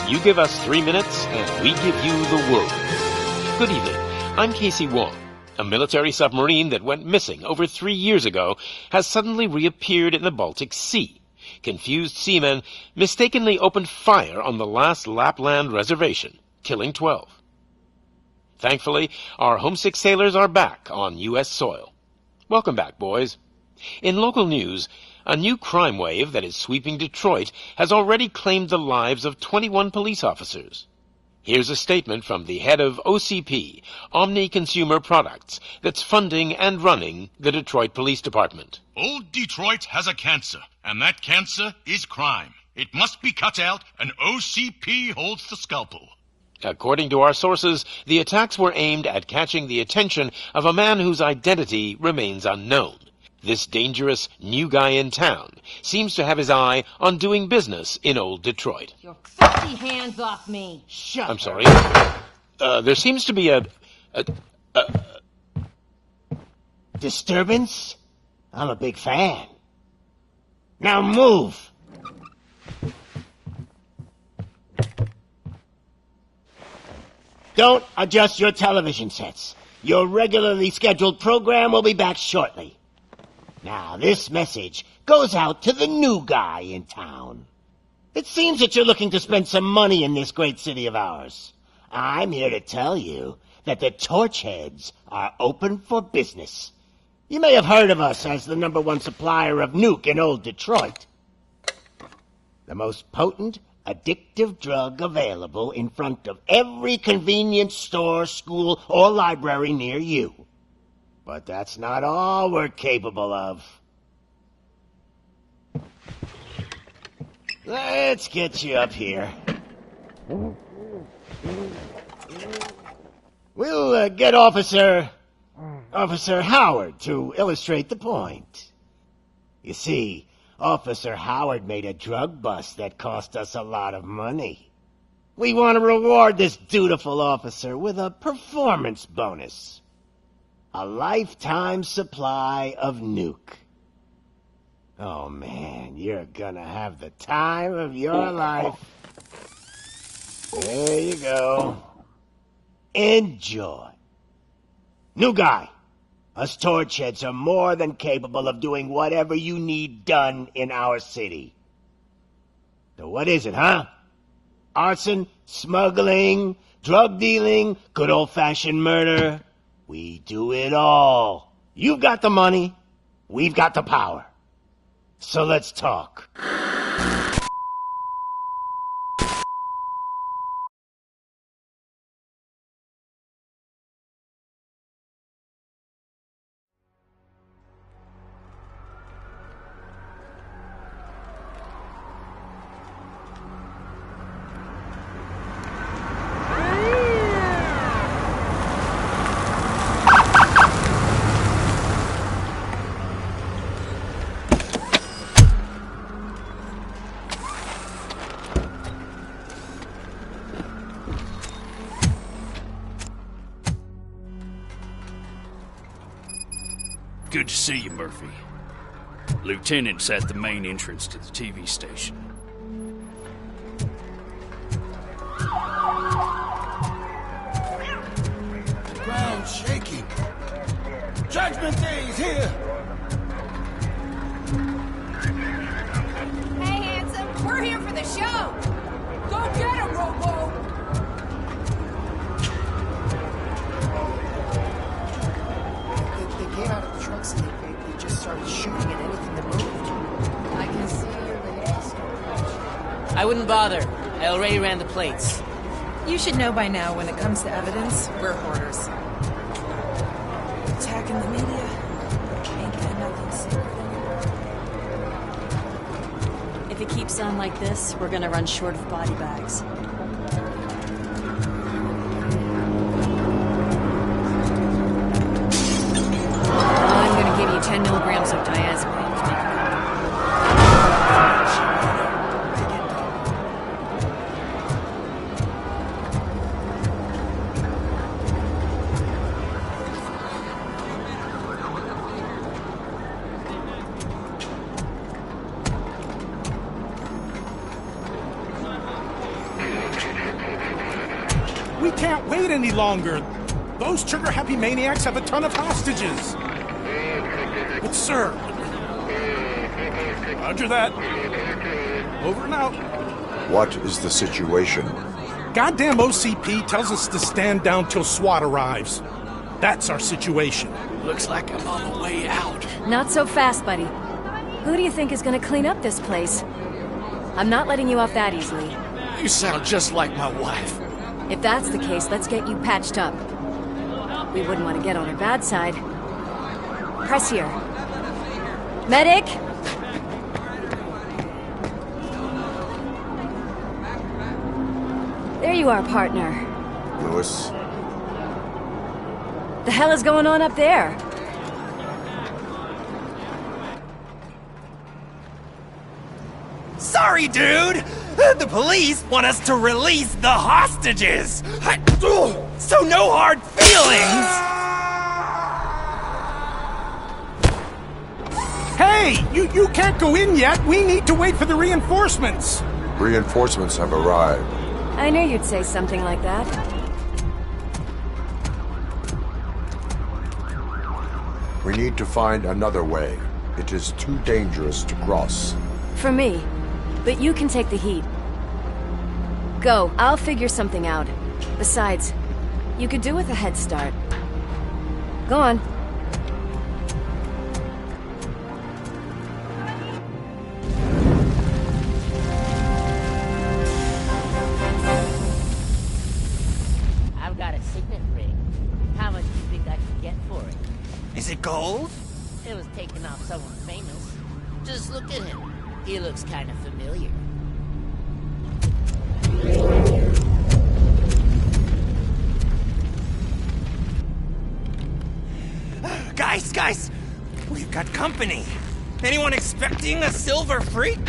You give us 3 minutes, and we give you the world. Good evening. I'm Casey Wong. A military submarine that went missing over 3 years ago has suddenly reappeared in the Baltic Sea. Confused seamen mistakenly opened fire on the last Lapland reservation, killing 12. Thankfully, our homesick sailors are back on U.S. soil. Welcome back, boys. In local news, a new crime wave that is sweeping Detroit has already claimed the lives of 21 police officers. Here's a statement from the head of OCP, Omni Consumer Products, that's funding and running the Detroit Police Department. Old Detroit has a cancer, and that cancer is crime. It must be cut out, and OCP holds the scalpel. According to our sources, the attacks were aimed at catching the attention of a man whose identity remains unknown. This dangerous new guy in town seems to have his eye on doing business in old Detroit. Your filthy hands off me! Shut I'm sorry. There seems to be a disturbance? I'm a big fan. Now move! Don't adjust your television sets. Your regularly scheduled program will be back shortly. Now, this message goes out to the new guy in town. It seems that you're looking to spend some money in this great city of ours. I'm here to tell you that the Torchheads are open for business. You may have heard of us as the #1 supplier of nuke in old Detroit. The most potent, addictive drug available in front of every convenience store, school, or library near you. But that's not all we're capable of. Let's get you up here. We'll get Officer Howard to illustrate the point. You see, Officer Howard made a drug bust that cost us a lot of money. We want to reward this dutiful officer with a performance bonus. A lifetime supply of nuke. Oh man, you're gonna have the time of your life. There you go. Enjoy. New guy. Us Torchheads are more than capable of doing whatever you need done in our city. So what is it, huh? Arson, smuggling, drug dealing, good old-fashioned murder. We do it all. You've got the money, we've got the power. So let's talk. Good to see you, Murphy. Lieutenant's at the main entrance to the TV station. The ground's shaking. Judgment Day is here! Hey, handsome, we're here for the show! Go get him, Robo! They came out of the trucks and they just started shooting at anything that moved. I can see your latest storage. I wouldn't bother. I already ran the plates. You should know by now when it comes to evidence, we're hoarders. Attacking the media ain't got nothing secret. If it keeps on like this, we're gonna run short of body bags. I'm gonna give you 10 milligrams of diazepam to make you can't wait any longer. Those trigger-happy maniacs have a ton of hostages. But, sir... Roger that. Over and out. What is the situation? Goddamn OCP tells us to stand down till SWAT arrives. That's our situation. Looks like I'm on the way out. Not so fast, buddy. Who do you think is gonna clean up this place? I'm not letting you off that easily. You sound just like my wife. If that's the case, let's get you patched up. We wouldn't want to get on her bad side. Press here. Medic! There you are, partner. Lewis? The hell is going on up there? Sorry, dude! The police want us to release the hostages! So no hard feelings! Hey! You can't go in yet! We need to wait for the reinforcements! Reinforcements have arrived. I knew you'd say something like that. We need to find another way. It is too dangerous to cross. For me. But you can take the heat. Go, I'll figure something out. Besides, you could do with a head start. Go on. I've got a signet ring. How much do you think I can get for it? Is it gold? It was taken off someone famous. Just look at him. He looks kind of familiar. Guys! We've got company. Anyone expecting a silver freak?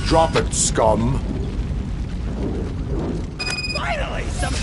Drop it, scum! Finally, some...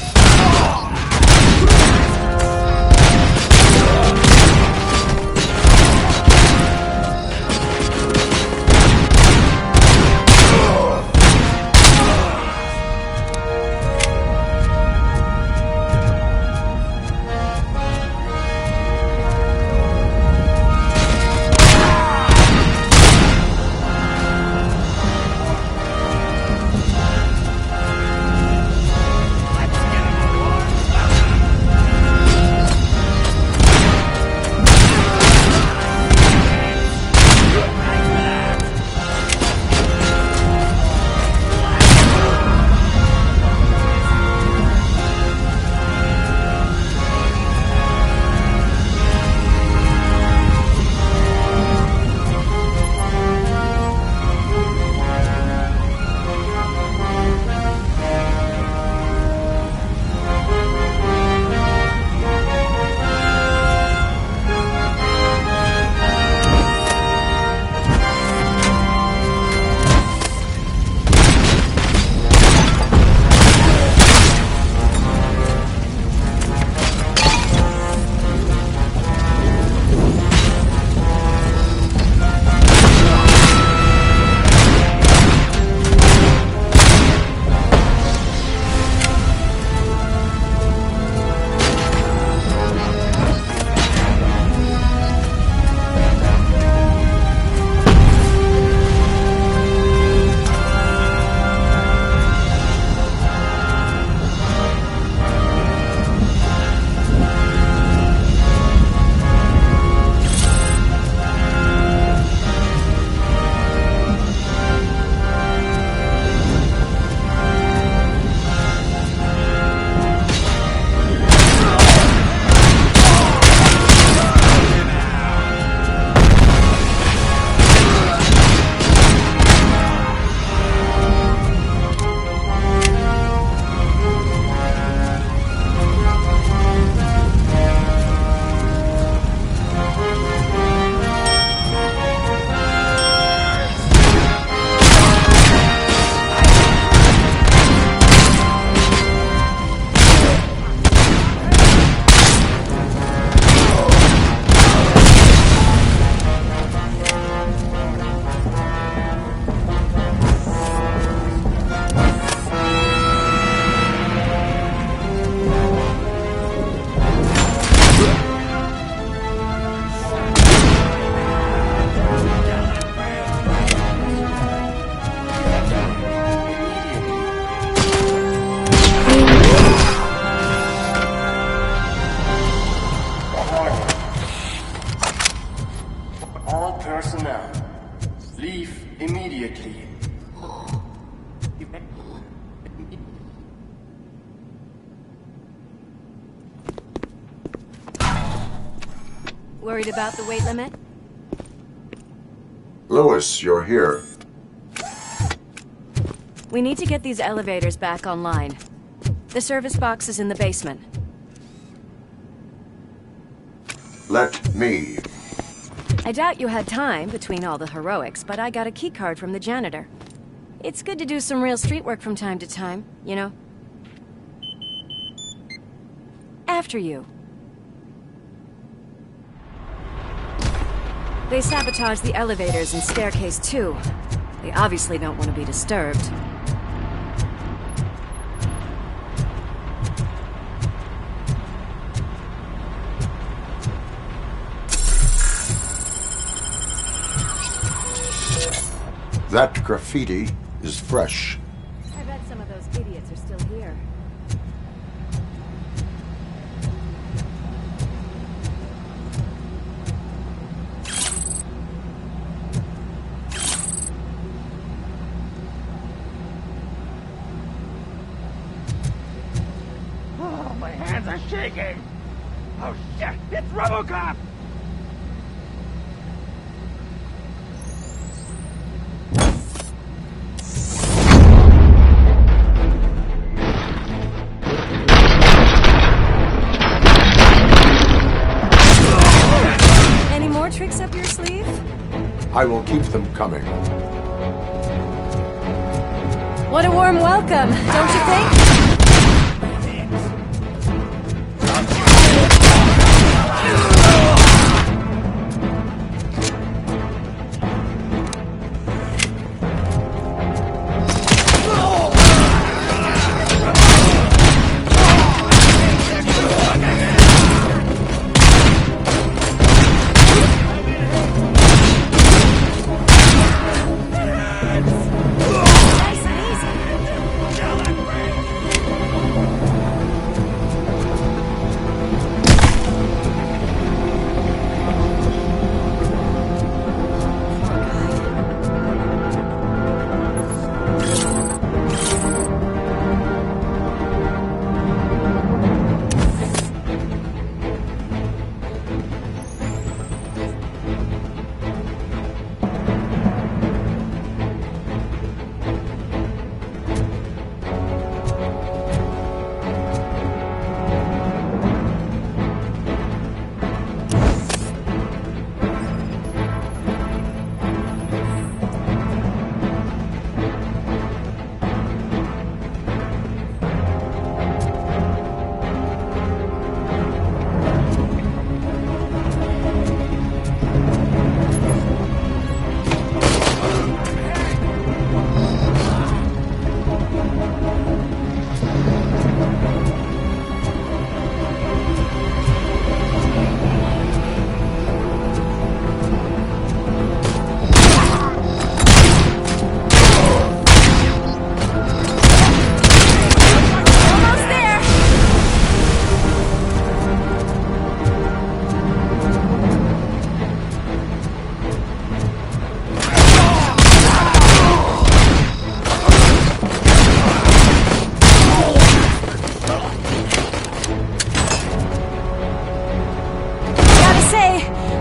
personnel. Leave immediately. Worried about the weight limit? Lewis, you're here. We need to get these elevators back online. The service box is in the basement. Let me. I doubt you had time between all the heroics, but I got a keycard from the janitor. It's good to do some real street work from time to time, you know? After you. They sabotaged the elevators and staircase too. They obviously don't want to be disturbed. That graffiti is fresh. I bet some of those idiots are still here. Oh, my hands are shaking! Oh shit, it's Robocop! Any more tricks up your sleeve? I will keep them coming. What a warm welcome, don't you think?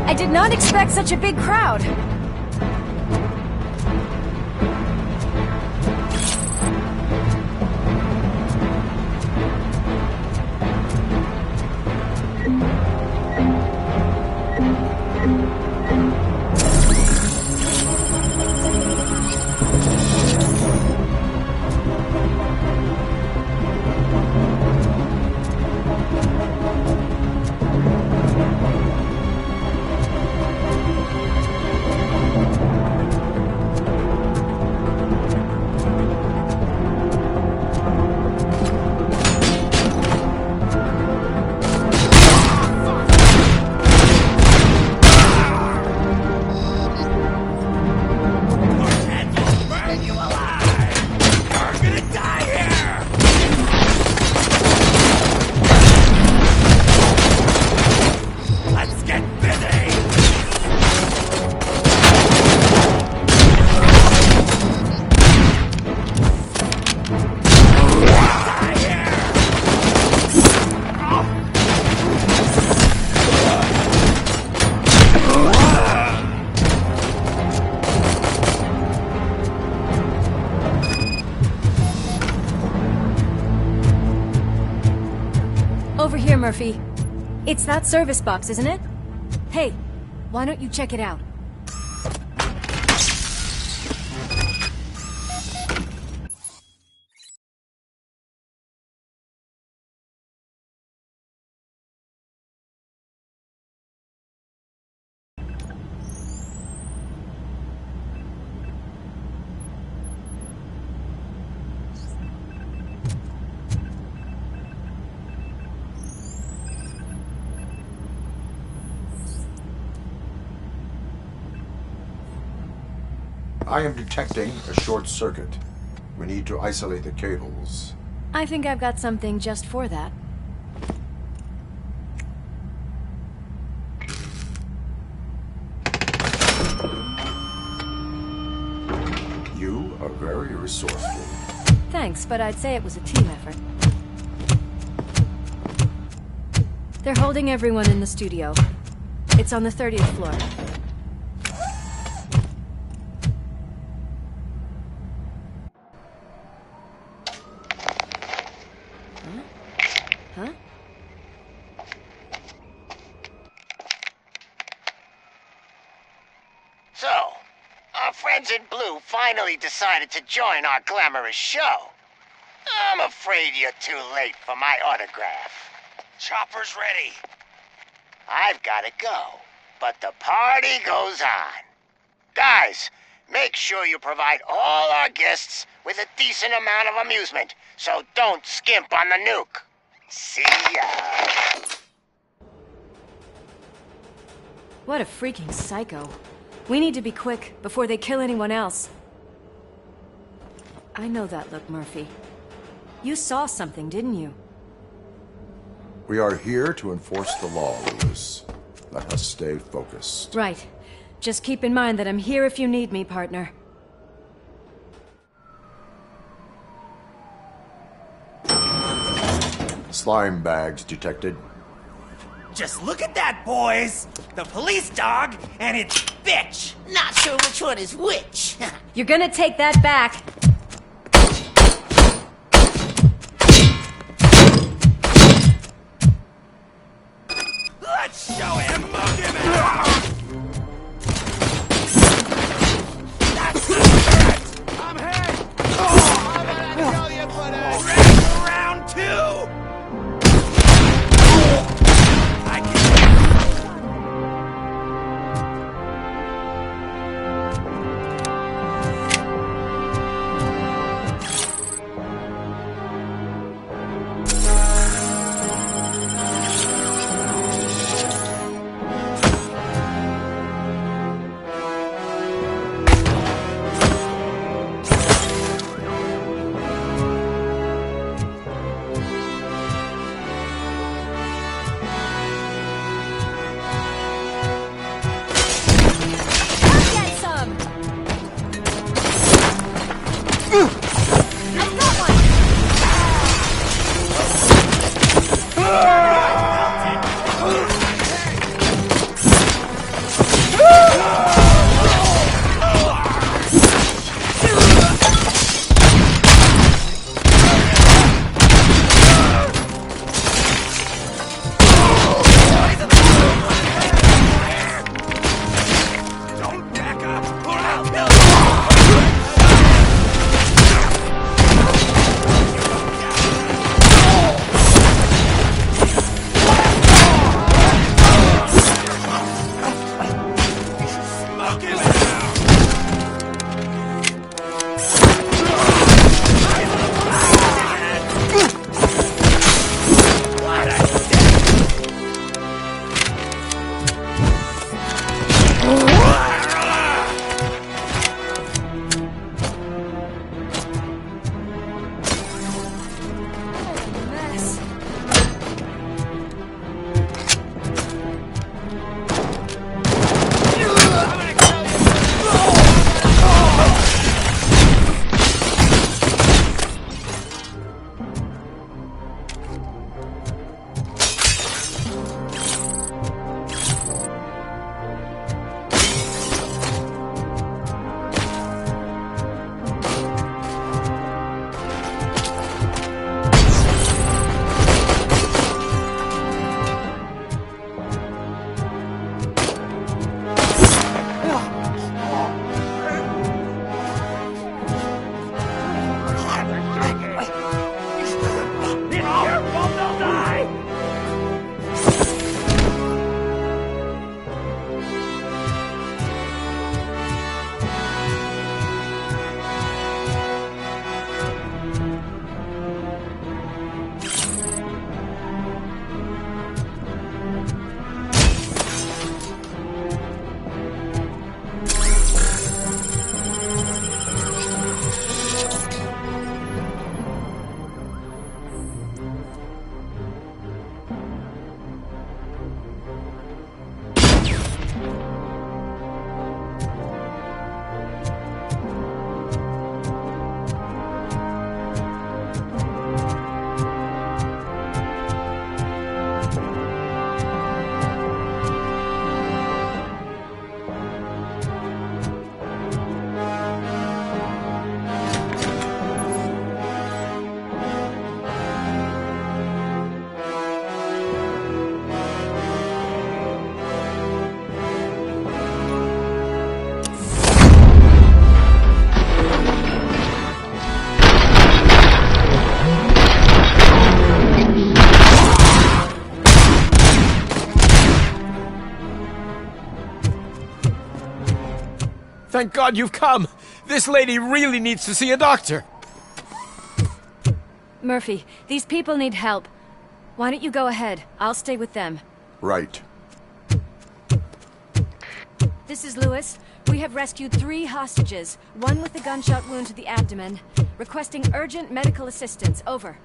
I did not expect such a big crowd. Murphy. It's that service box, isn't it? Hey, why don't you check it out? I am detecting a short circuit. We need to isolate the cables. I think I've got something just for that. You are very resourceful. Thanks, but I'd say it was a team effort. They're holding everyone in the studio. It's on the 30th floor. Huh? So, our friends in blue finally decided to join our glamorous show. I'm afraid you're too late for my autograph. Chopper's ready. I've gotta go, but the party goes on. Guys, make sure you provide all our guests with a decent amount of amusement, so don't skimp on the nuke. See ya. What a freaking psycho. We need to be quick before they kill anyone else. I know that look, Murphy. You saw something, didn't you? We are here to enforce the law, Lewis. Let us stay focused. Right. Just keep in mind that I'm here if you need me, partner. Slime bags detected. Just look at that, boys! The police dog and its bitch! Not sure which one is which. You're gonna take that back. Let's show him Boogeyman! That's the spirit! I'm hit! Oh, I'm gonna tell you, buddy! Ready for round two! I can... Thank God you've come. This lady really needs to see a doctor. Murphy, these people need help. Why don't you go ahead? I'll stay with them. Right. This is Lewis. We have rescued 3 hostages, one with a gunshot wound to the abdomen. Requesting urgent medical assistance. Over.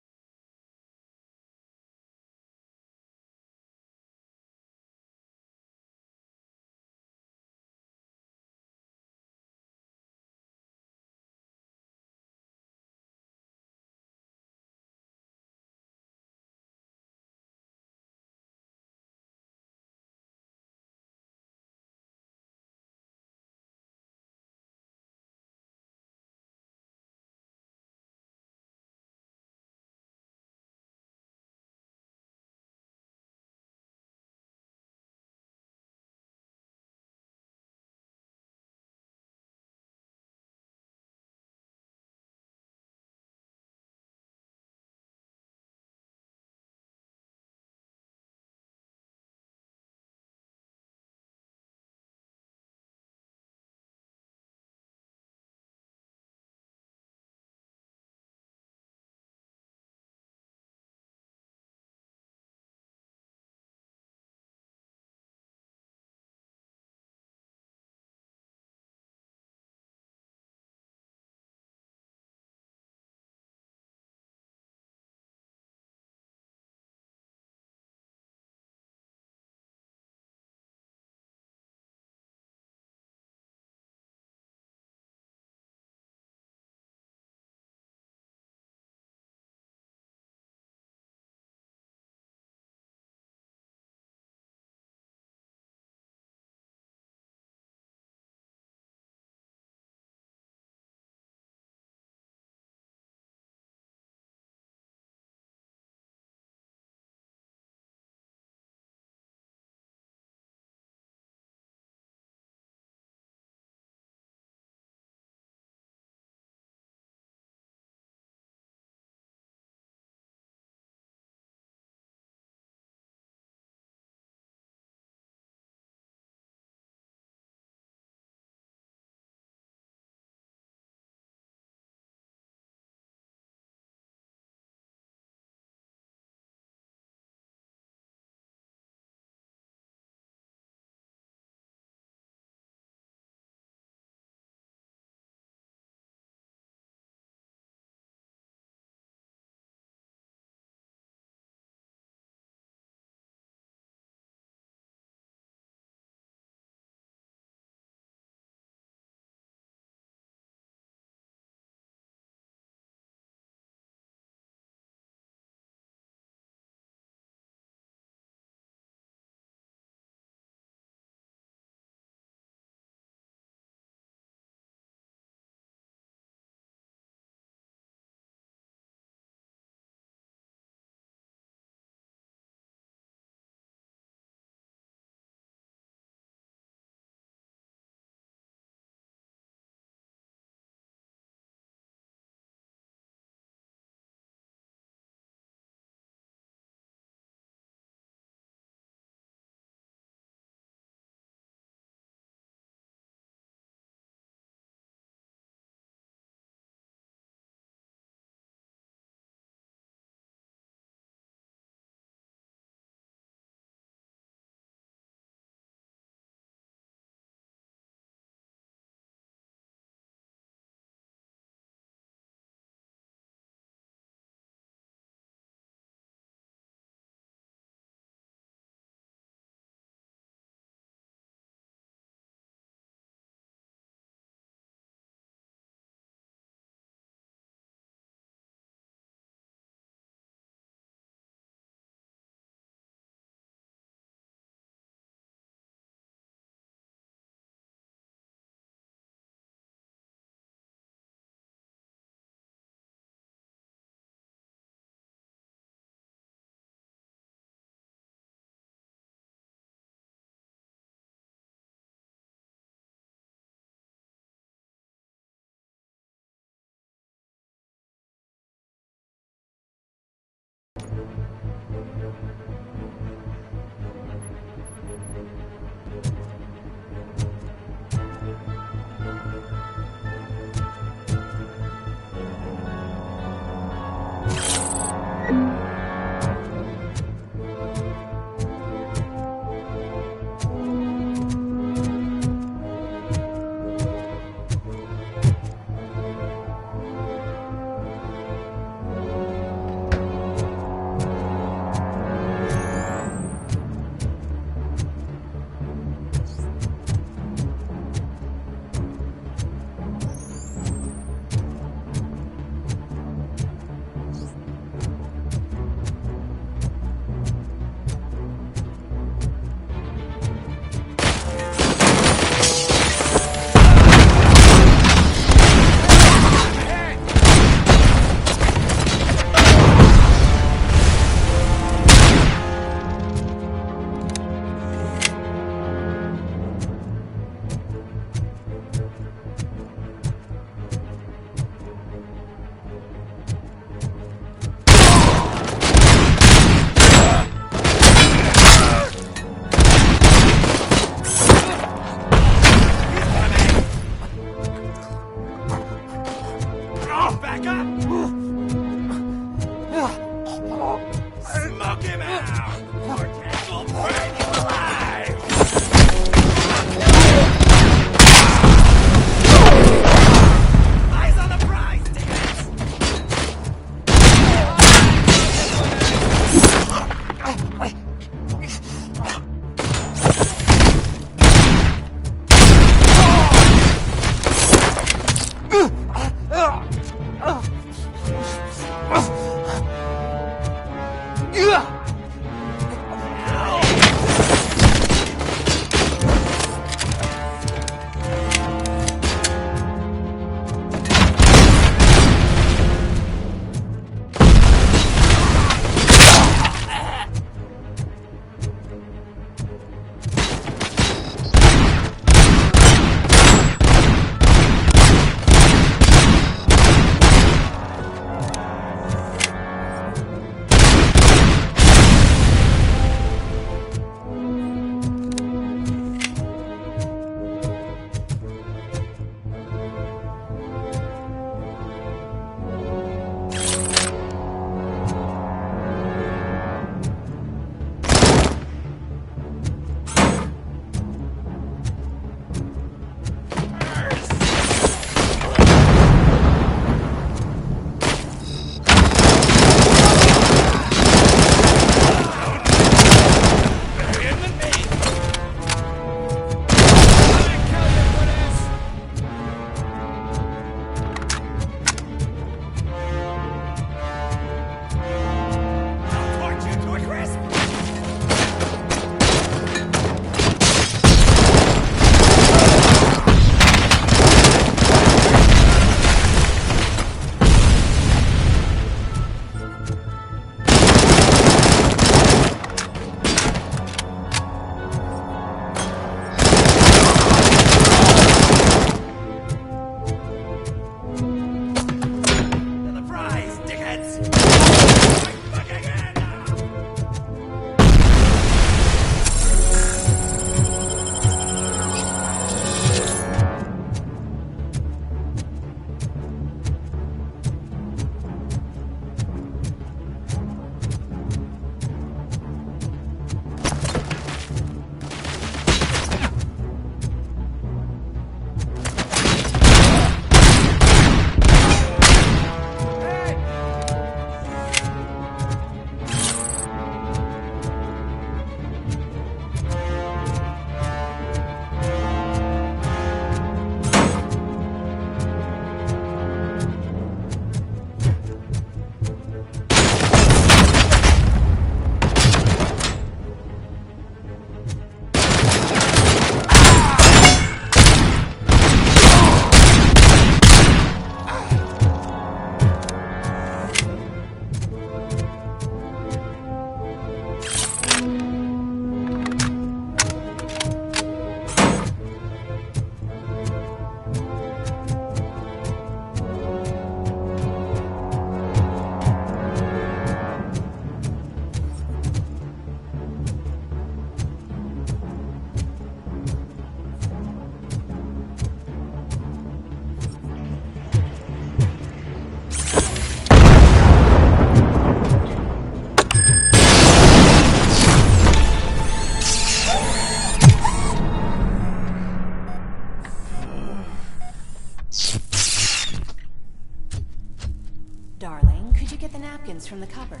napkins from the cupboard.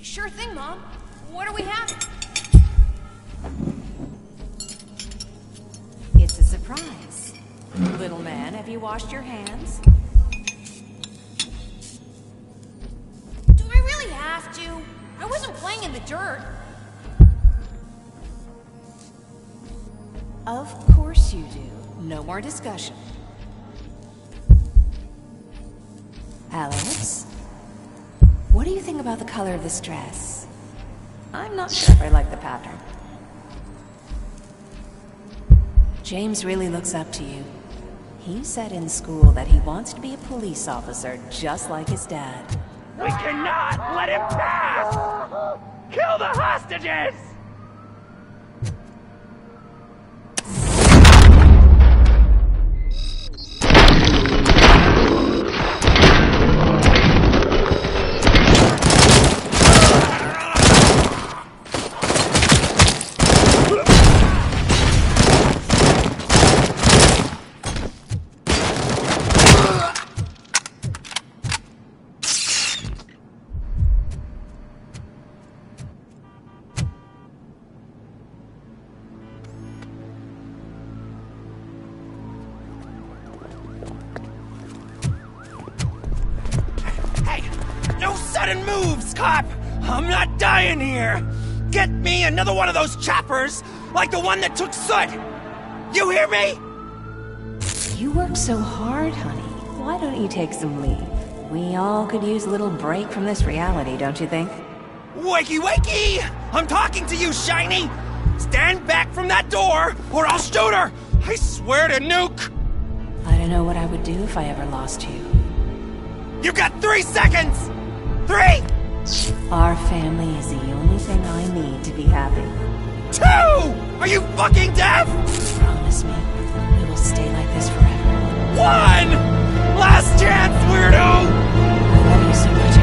Sure thing, Mom. What do we have? It's a surprise. Little man, have you washed your hands? Do I really have to? I wasn't playing in the dirt. Of course you do. No more discussion. Alex? What do you think about the color of this dress? I'm not sure if I like the pattern. James really looks up to you. He said in school that he wants to be a police officer just like his dad. We cannot let him pass! Kill the hostages! Sudden moves, cop! I'm not dying here! Get me another one of those choppers, like the one that took Soot! You hear me? You work so hard, honey. Why don't you take some leave? We all could use a little break from this reality, don't you think? Wakey, wakey! I'm talking to you, Shiny! Stand back from that door, or I'll shoot her! I swear to nuke! I don't know what I would do if I ever lost you. You got 3 seconds! 3! Our family is the only thing I need to be happy. 2! Are you fucking deaf? Promise me, we will stay like this forever. 1! Last chance, weirdo! I love you so much,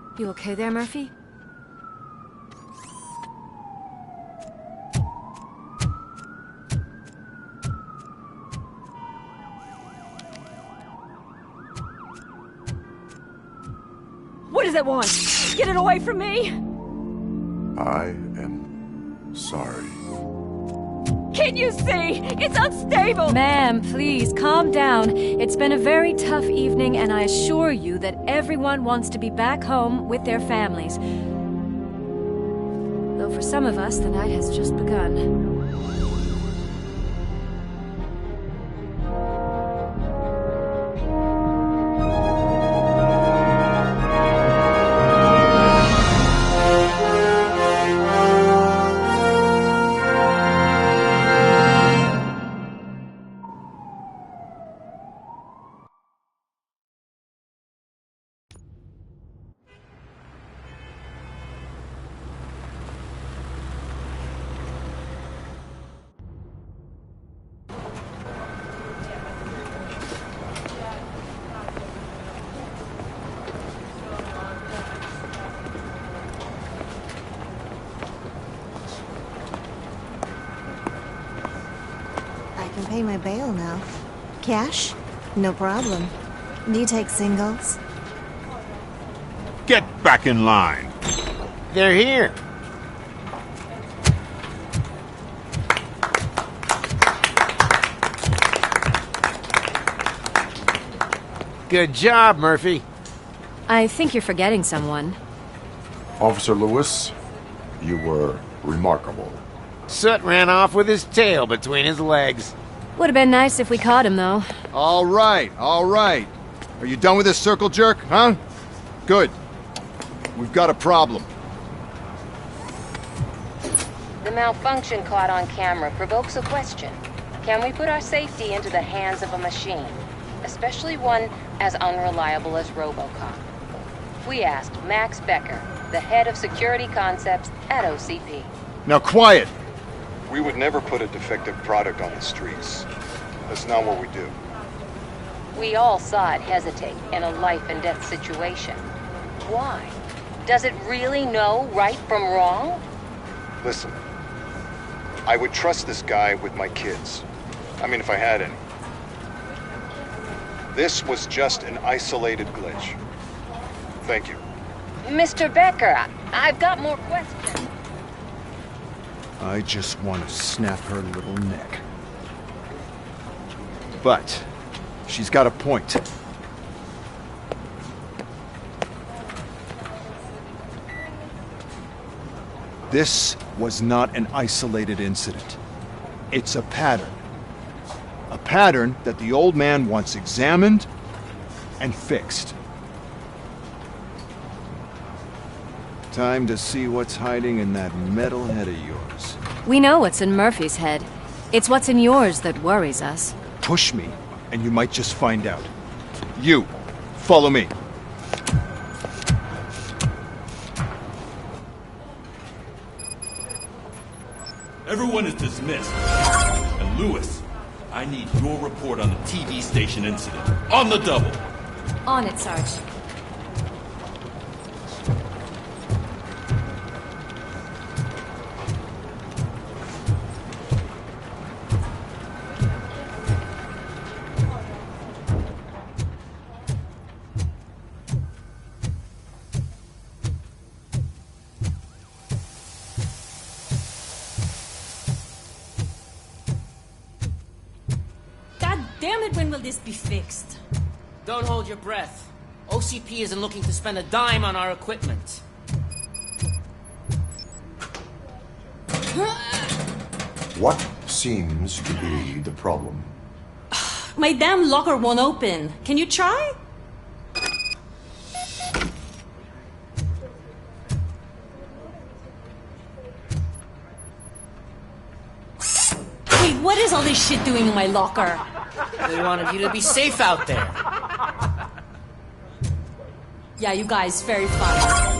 Alex. You okay there, Murphy? What does it want? Get it away from me! I am sorry. Can't you see? It's unstable! Ma'am, please, calm down. It's been a very tough evening, and I assure you that everyone wants to be back home with their families. Though for some of us, the night has just begun. Pay my bail now. Cash? No problem. Do you take singles? Get back in line. They're here. Good job, Murphy. I think you're forgetting someone. Officer Lewis, you were remarkable. Soot ran off with his tail between his legs. Would have been nice if we caught him, though. All right, all right. Are you done with this circle jerk, huh? Good. We've got a problem. The malfunction caught on camera provokes a question. Can we put our safety into the hands of a machine? Especially one as unreliable as Robocop. We asked Max Becker, the head of security concepts at OCP. Now quiet! We would never put a defective product on the streets. That's not what we do. We all saw it hesitate in a life-and-death situation. Why? Does it really know right from wrong? Listen, I would trust this guy with my kids. I mean, if I had any. This was just an isolated glitch. Thank you. Mr. Becker, I've got more questions. I just want to snap her little neck. But she's got a point. This was not an isolated incident. It's a pattern. A pattern that the old man wants examined and fixed. Time to see what's hiding in that metal head of yours. We know what's in Murphy's head. It's what's in yours that worries us. Push me, and you might just find out. You, follow me. Everyone is dismissed. And Lewis, I need your report on the TV station incident. On the double. On it, Sarge. Damn it, when will this be fixed? Don't hold your breath. OCP isn't looking to spend a dime on our equipment. What seems to be the problem? My damn locker won't open. Can you try? Wait, what is all this shit doing in my locker? They wanted you to be safe out there. Yeah, you guys, very fun.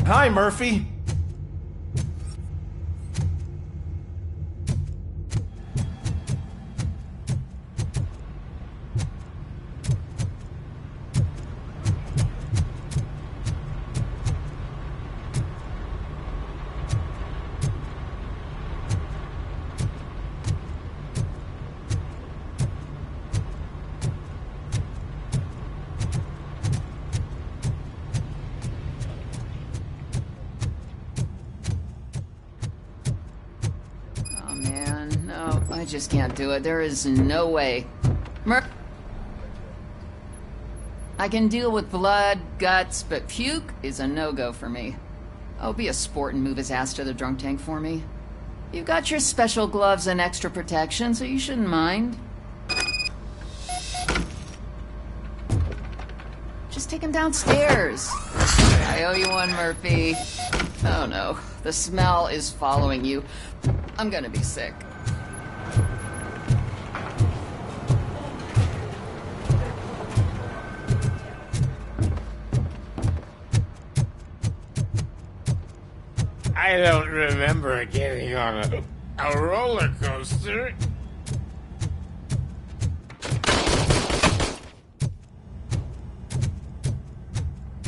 Hi, Murphy. I just can't do it. There is no way. I can deal with blood, guts, but puke is a no-go for me. Oh, be a sport and move his ass to the drunk tank for me. You got your special gloves and extra protection, so you shouldn't mind. Just take him downstairs. I owe you one, Murphy. Oh no, the smell is following you. I'm gonna be sick. I don't remember getting on a roller coaster.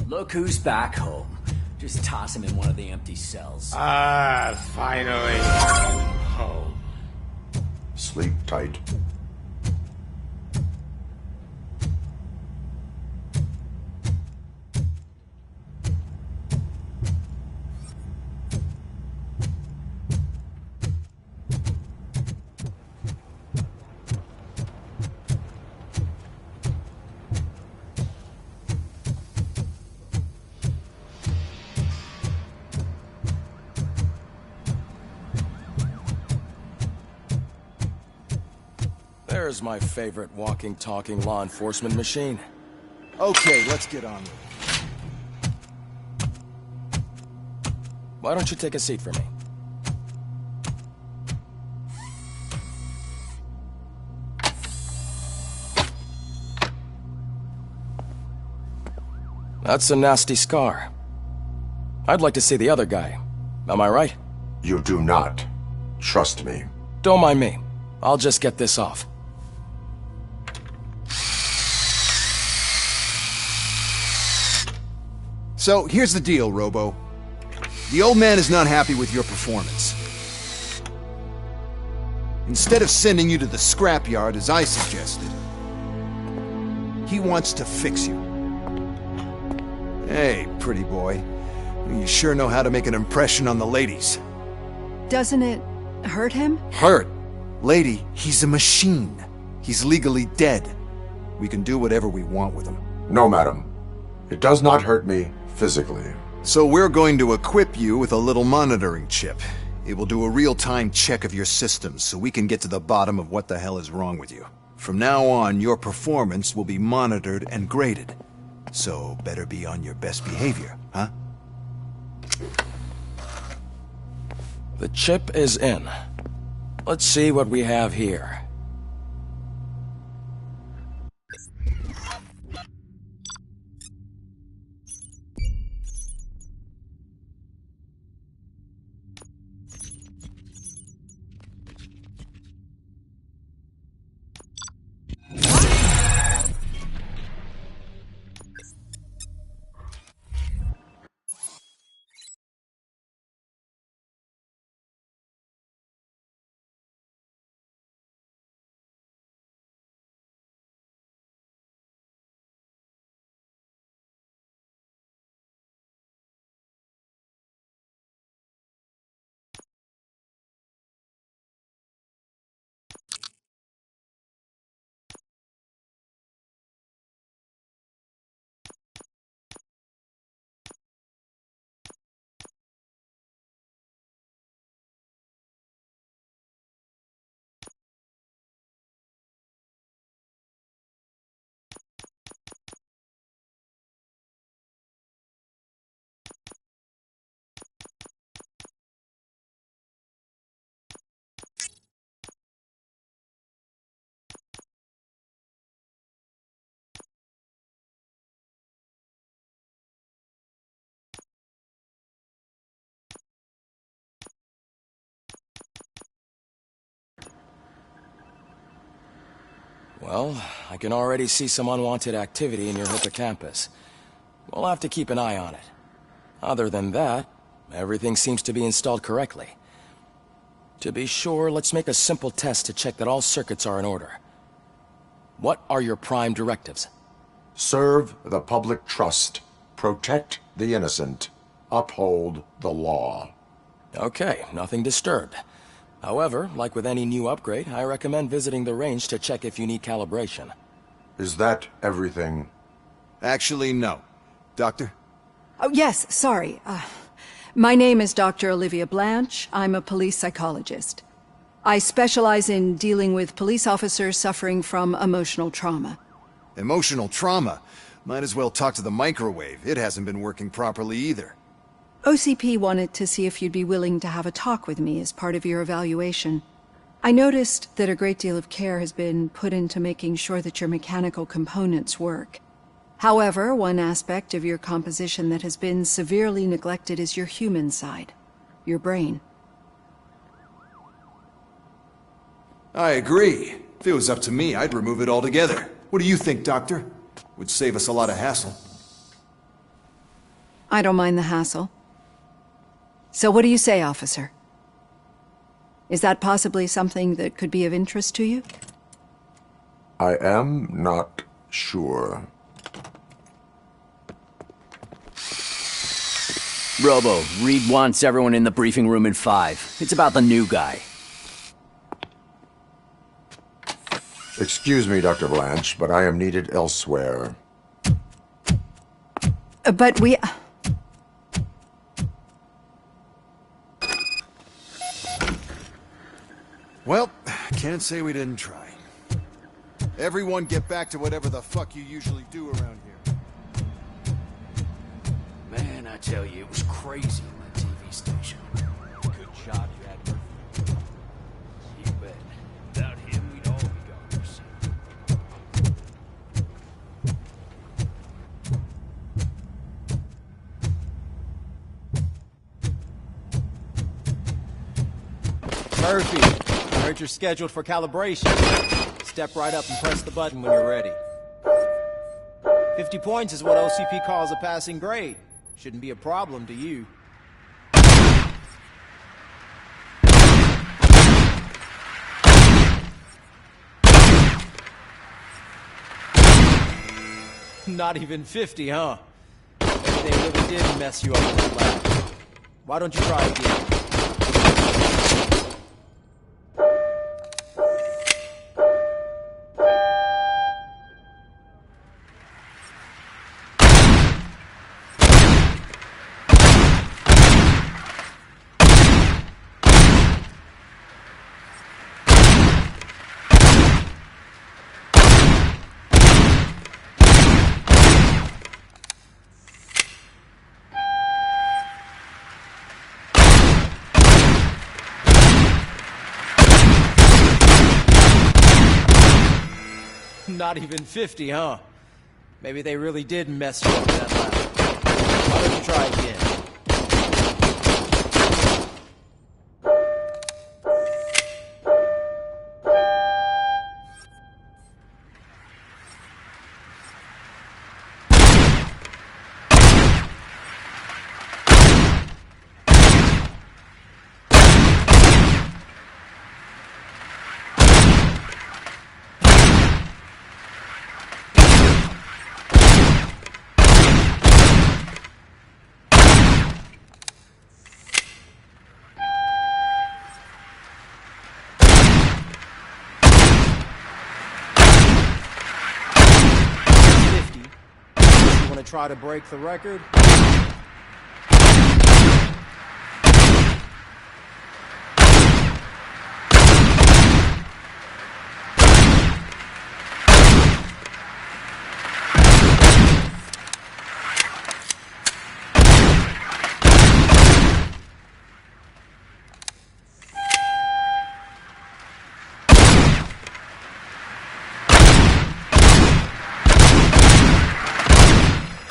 Look who's back home. Just toss him in one of the empty cells. Ah, finally. Home. Sleep tight. There's my favorite walking, talking law enforcement machine. Okay, let's get on with it. Why don't you take a seat for me? That's a nasty scar. I'd like to see the other guy. Am I right? You do not. Trust me. Don't mind me. I'll just get this off. So, here's the deal, Robo. The old man is not happy with your performance. Instead of sending you to the scrapyard as I suggested, he wants to fix you. Hey, pretty boy. You sure know how to make an impression on the ladies. Doesn't it hurt him? Hurt? Lady, he's a machine. He's legally dead. We can do whatever we want with him. No, madam. It does not hurt me physically. So we're going to equip you with a little monitoring chip. It will do a real-time check of your systems so we can get to the bottom of what the hell is wrong with you. From now on, your performance will be monitored and graded. So better be on your best behavior, huh? The chip is in. Let's see what we have here. Well, I can already see some unwanted activity in your hippocampus. We'll have to keep an eye on it. Other than that, everything seems to be installed correctly. To be sure, let's make a simple test to check that all circuits are in order. What are your prime directives? Serve the public trust. Protect the innocent. Uphold the law. Okay, nothing disturbed. However, like with any new upgrade, I recommend visiting the range to check if you need calibration. Is that everything? Actually, no. Doctor? Oh, yes, sorry. My name is Dr. Olivia Blanche. I'm a police psychologist. I specialize in dealing with police officers suffering from emotional trauma. Emotional trauma? Might as well talk to the microwave. It hasn't been working properly either. OCP wanted to see if you'd be willing to have a talk with me as part of your evaluation. I noticed that a great deal of care has been put into making sure that your mechanical components work. However, one aspect of your composition that has been severely neglected is your human side, your brain. I agree. If it was up to me, I'd remove it altogether. What do you think, Doctor? Would save us a lot of hassle. I don't mind the hassle. So what do you say, officer? Is that possibly something that could be of interest to you? I am not sure. Robo, Reed wants everyone in the briefing room in 5. It's about the new guy. Excuse me, Dr. Blanche, but I am needed elsewhere. But we... Well, can't say we didn't try. Everyone get back to whatever the fuck you usually do around here. Man, I tell you, it was crazy in that TV station. Good job, you had Murphy. You bet. Without him, we'd all be goners. Murphy, I heard you're scheduled for calibration. Step right up and press the button when you're ready. 50 points is what OCP calls a passing grade. Shouldn't be a problem to you. Not even 50, huh? Maybe they really did mess you up in the lab. Why don't you try again? Not even 50, huh? Maybe they really did mess you up in that lab. Why don't you try again? Try to break the record?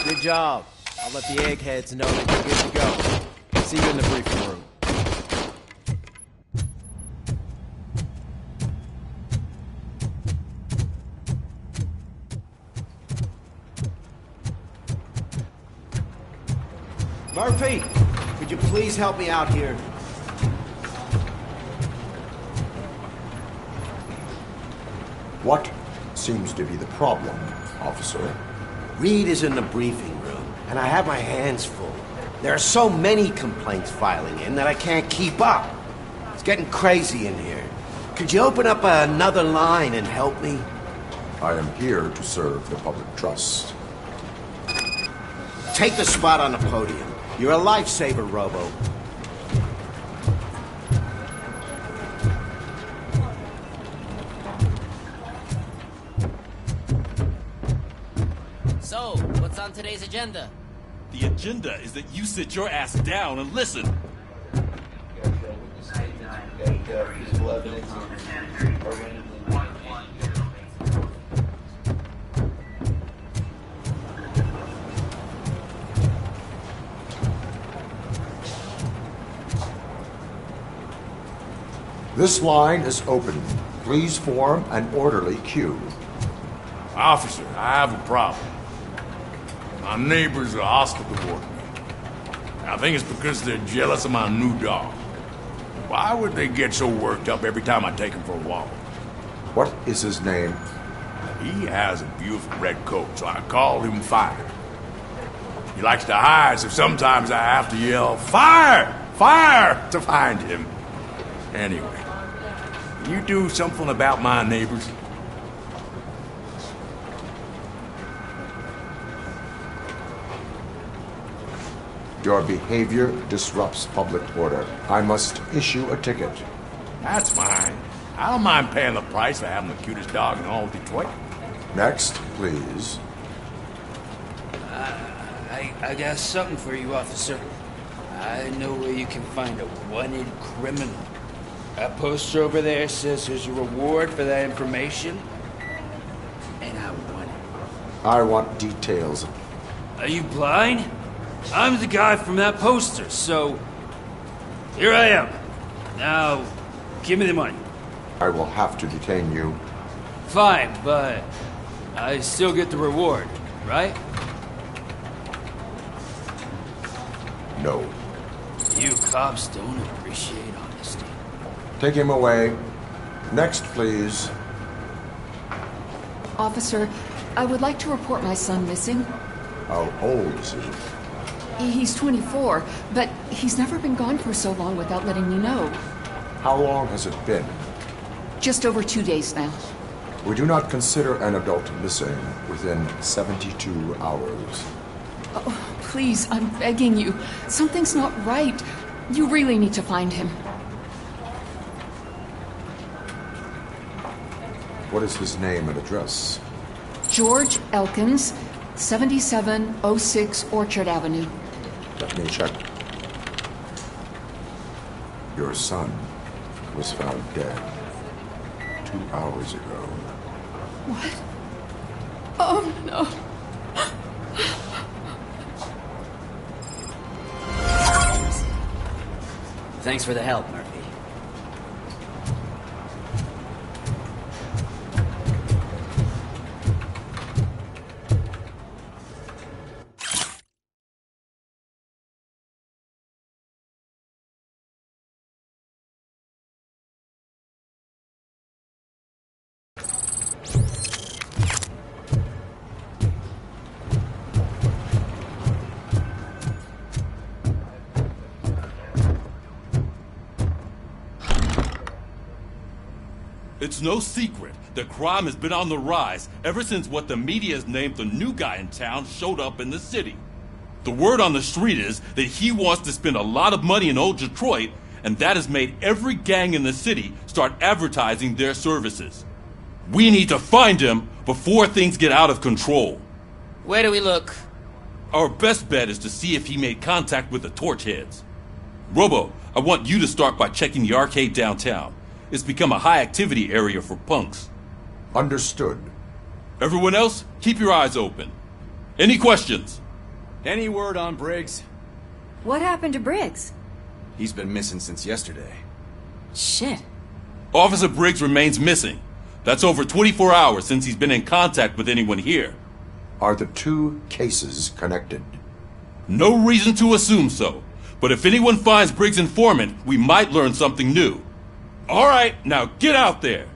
Good job. I'll let the eggheads know that you're good to go. See you in the briefing room. Murphy, could you please help me out here? What seems to be the problem, officer? Reed is in the briefing room, and I have my hands full. There are so many complaints filing in that I can't keep up. It's getting crazy in here. Could you open up another line and help me? I am here to serve the public trust. Take the spot on the podium. You're a lifesaver, Robo. So, what's on today's agenda? The agenda is that you sit your ass down and listen. This line is open. Please form an orderly queue. Officer, I have a problem. My neighbors are hostile toward me. I think it's because they're jealous of my new dog. Why would they get so worked up every time I take him for a walk? What is his name? He has a beautiful red coat, so I call him Fire. He likes to hide, so sometimes I have to yell, "Fire! Fire!" to find him. Anyway, can you do something about my neighbors? Your behavior disrupts public order. I must issue a ticket. That's fine. I don't mind paying the price for having the cutest dog in all of Detroit. Next, please. I got something for you, officer. I know where you can find a wanted criminal. That poster over there says there's a reward for that information. And I want it. I want details. Are you blind? I'm the guy from that poster, so... Here I am. Now, give me the money. I will have to detain you. Fine, but I still get the reward, right? No. You cops don't appreciate honesty. Take him away. Next, please. Officer, I would like to report my son missing. How old is he? He's 24, but he's never been gone for so long without letting me know. How long has it been? Just over 2 days now. We do not consider an adult missing within 72 hours. Oh, please, I'm begging you. Something's not right. You really need to find him. What is his name and address? George Elkins, 7706 Orchard Avenue. Let me check. Your son was found dead 2 hours ago. What? Oh, no. Thanks for the help, Murphy. It's no secret that crime has been on the rise ever since what the media has named the new guy in town showed up in the city. The word on the street is that he wants to spend a lot of money in old Detroit, and that has made every gang in the city start advertising their services. We need to find him before things get out of control. Where do we look? Our best bet is to see if he made contact with the Torchheads. Robo, I want you to start by checking the arcade downtown. It's become a high-activity area for punks. Understood. Everyone else, keep your eyes open. Any questions? Any word on Briggs? What happened to Briggs? He's been missing since yesterday. Shit. Officer Briggs remains missing. That's over 24 hours since he's been in contact with anyone here. Are the two cases connected? No reason to assume so. But if anyone finds Briggs' informant, we might learn something new. All right, now get out there.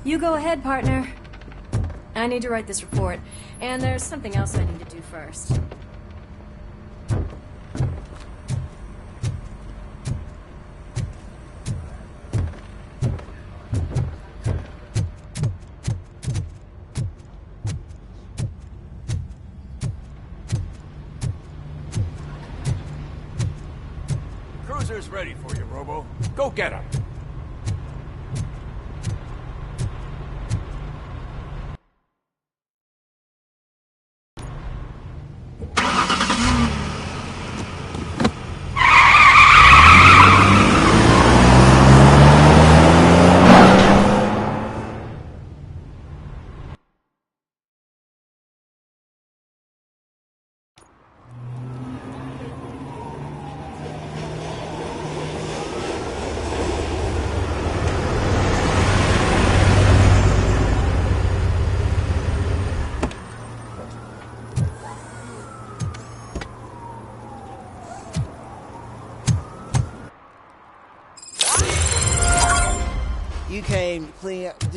You go ahead, partner. I need to write this report, and there's something else I need to do first. Cruiser's ready for you, Robo. Go get him.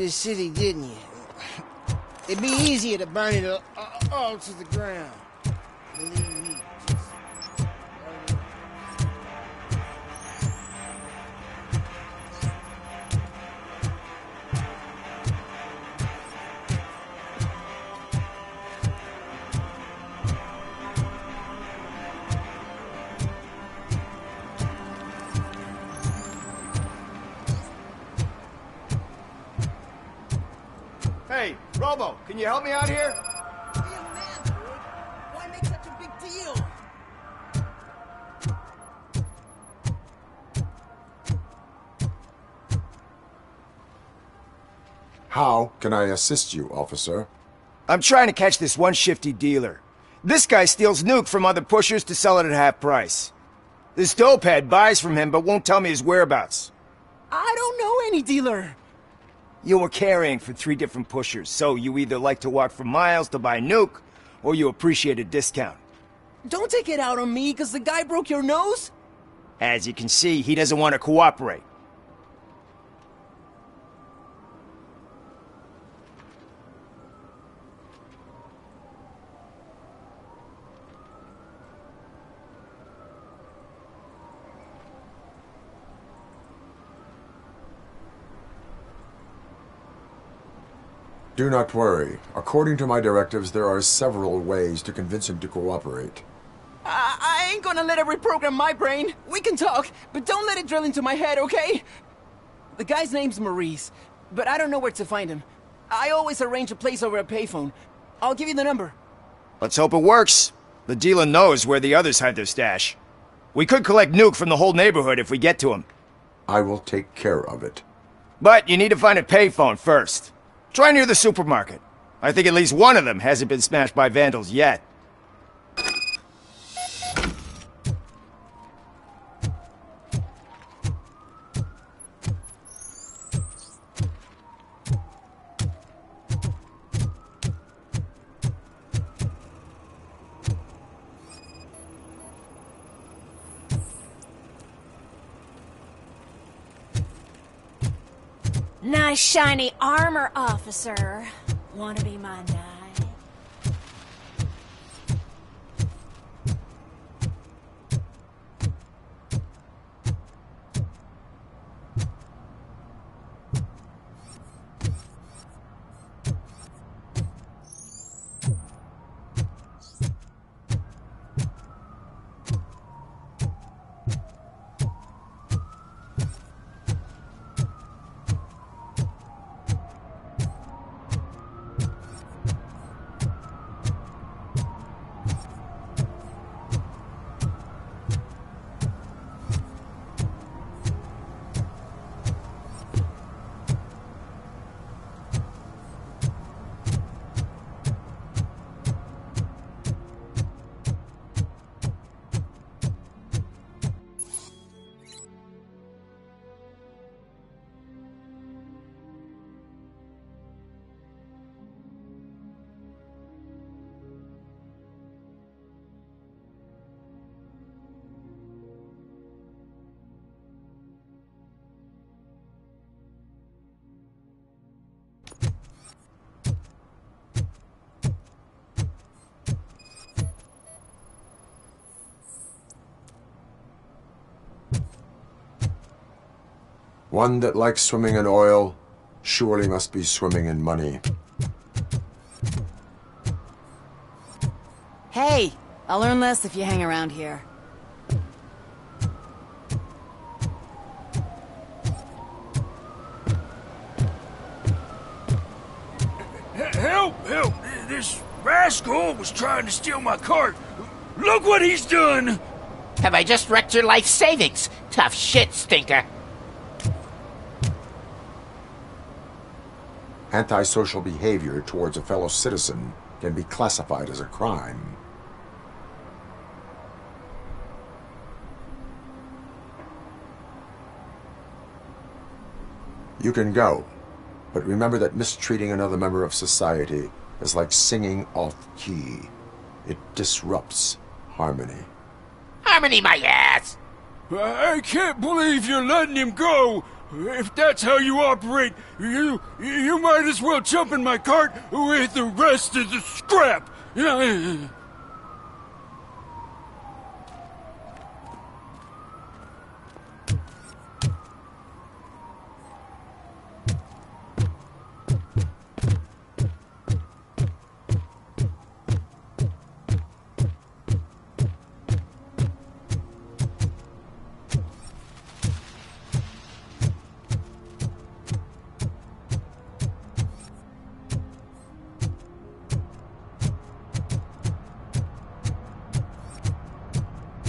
this city, didn't you? It'd be easier to burn it all to the ground. Believe me. Hey, Robo, can you help me out here? Why make such a big deal? How can I assist you, officer? I'm trying to catch this one shifty dealer. This guy steals nuke from other pushers to sell it at half price. This dopehead buys from him but won't tell me his whereabouts. I don't know any dealer. You were carrying for 3 different pushers, so you either like to walk for miles to buy nuke, or you appreciate a discount. Don't take it out on me, because the guy broke your nose? As you can see, he doesn't want to cooperate. Do not worry. According to my directives, there are several ways to convince him to cooperate. I ain't gonna let it reprogram my brain. We can talk, but don't let it drill into my head, okay? The guy's name's Maurice, but I don't know where to find him. I always arrange a place over a payphone. I'll give you the number. Let's hope it works. The dealer knows where the others hide their stash. We could collect nuke from the whole neighborhood if we get to him. I will take care of it. But you need to find a payphone first. Try near the supermarket. I think at least one of them hasn't been smashed by vandals yet. Nice shiny armor, officer. Wanna be my knight? One that likes swimming in oil surely must be swimming in money. Hey, I'll learn less if you hang around here. Help! Help! This rascal was trying to steal my cart. Look what he's done! Have I just wrecked your life savings? Tough shit, stinker. Antisocial behavior towards a fellow citizen can be classified as a crime. You can go, but remember that mistreating another member of society is like singing off key. It disrupts harmony. Harmony my ass! I can't believe you're letting him go! If that's how you operate, you might as well jump in my cart with the rest of the scrap.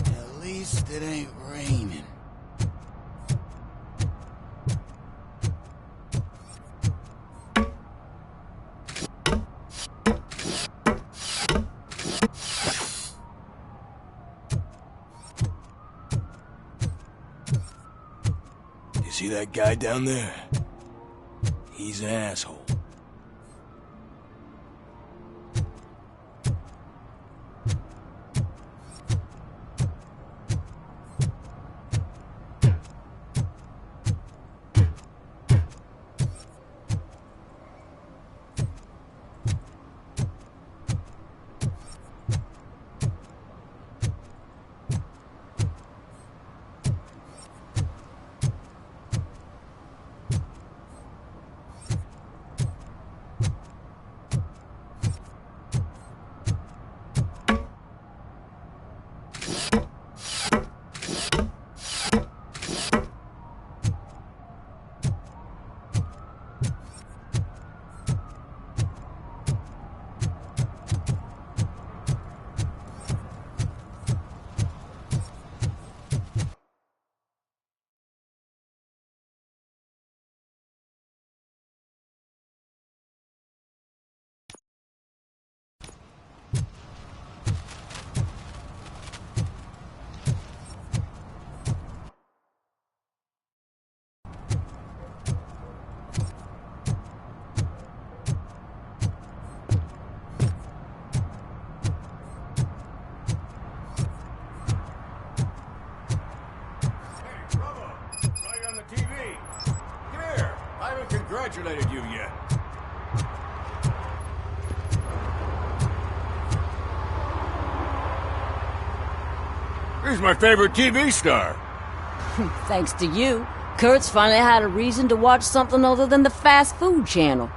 At least it ain't raining. You see that guy down there? He's an asshole. Congratulated you yet. He's my favorite TV star. Thanks to you, Kurt's finally had a reason to watch something other than the fast food channel.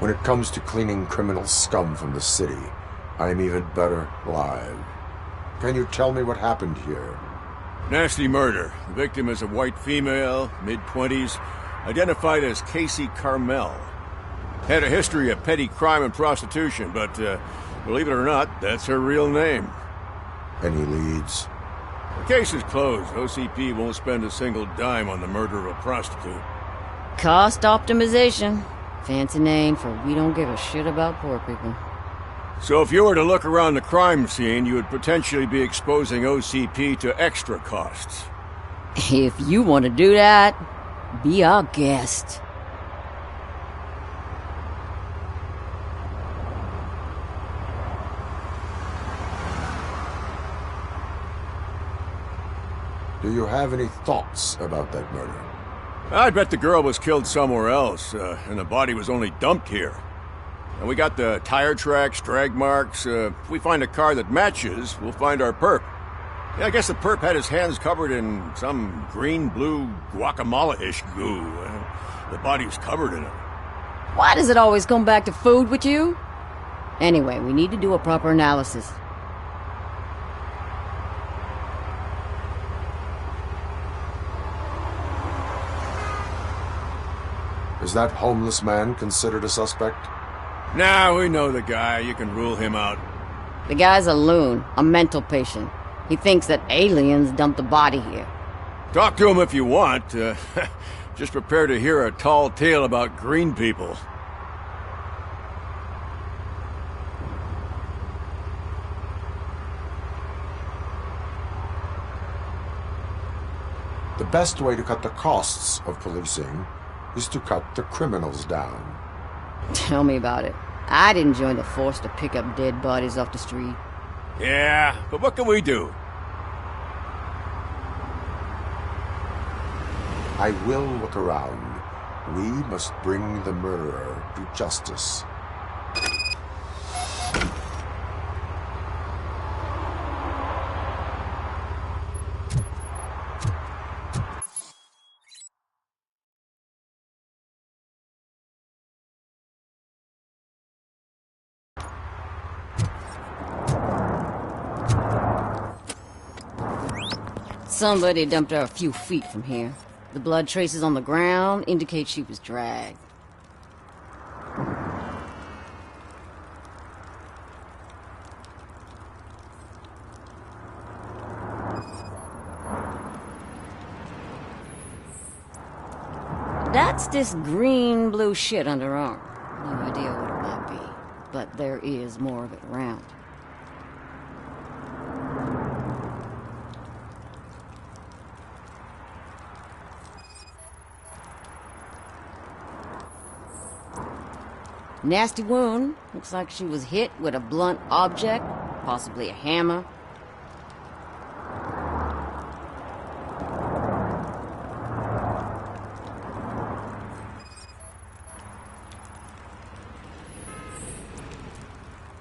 When it comes to cleaning criminal scum from the city, I am even better live. Can you tell me what happened here? Nasty murder. The victim is a white female, mid-20s, identified as Casey Carmel. Had a history of petty crime and prostitution, but believe it or not, that's her real name. Any leads? The case is closed. OCP won't spend a single dime on the murder of a prostitute. Cost optimization. Fancy name for we don't give a shit about poor people. So if you were to look around the crime scene, you would potentially be exposing OCP to extra costs. If you want to do that, be our guest. Do you have any thoughts about that murder? I'd bet the girl was killed somewhere else, and the body was only dumped here. And we got the tire tracks, drag marks. If we find a car that matches, we'll find our perp. Yeah, I guess the perp had his hands covered in some green-blue guacamole-ish goo. The body was covered in it. Why does it always come back to food with you? Anyway, we need to do a proper analysis. Is that homeless man considered a suspect? Nah, we know the guy. You can rule him out. The guy's a loon, a mental patient. He thinks that aliens dumped the body here. Talk to him if you want. Just prepare to hear a tall tale about green people. The best way to cut the costs of policing is to cut the criminals down. Tell me about it. I didn't join the force to pick up dead bodies off the street. Yeah, but what can we do? I will look around. We must bring the murderer to justice. Somebody dumped her a few feet from here. The blood traces on the ground indicate she was dragged. That's this green-blue shit under her arm. No idea what it might be, but there is more of it around. Nasty wound. Looks like she was hit with a blunt object, possibly a hammer.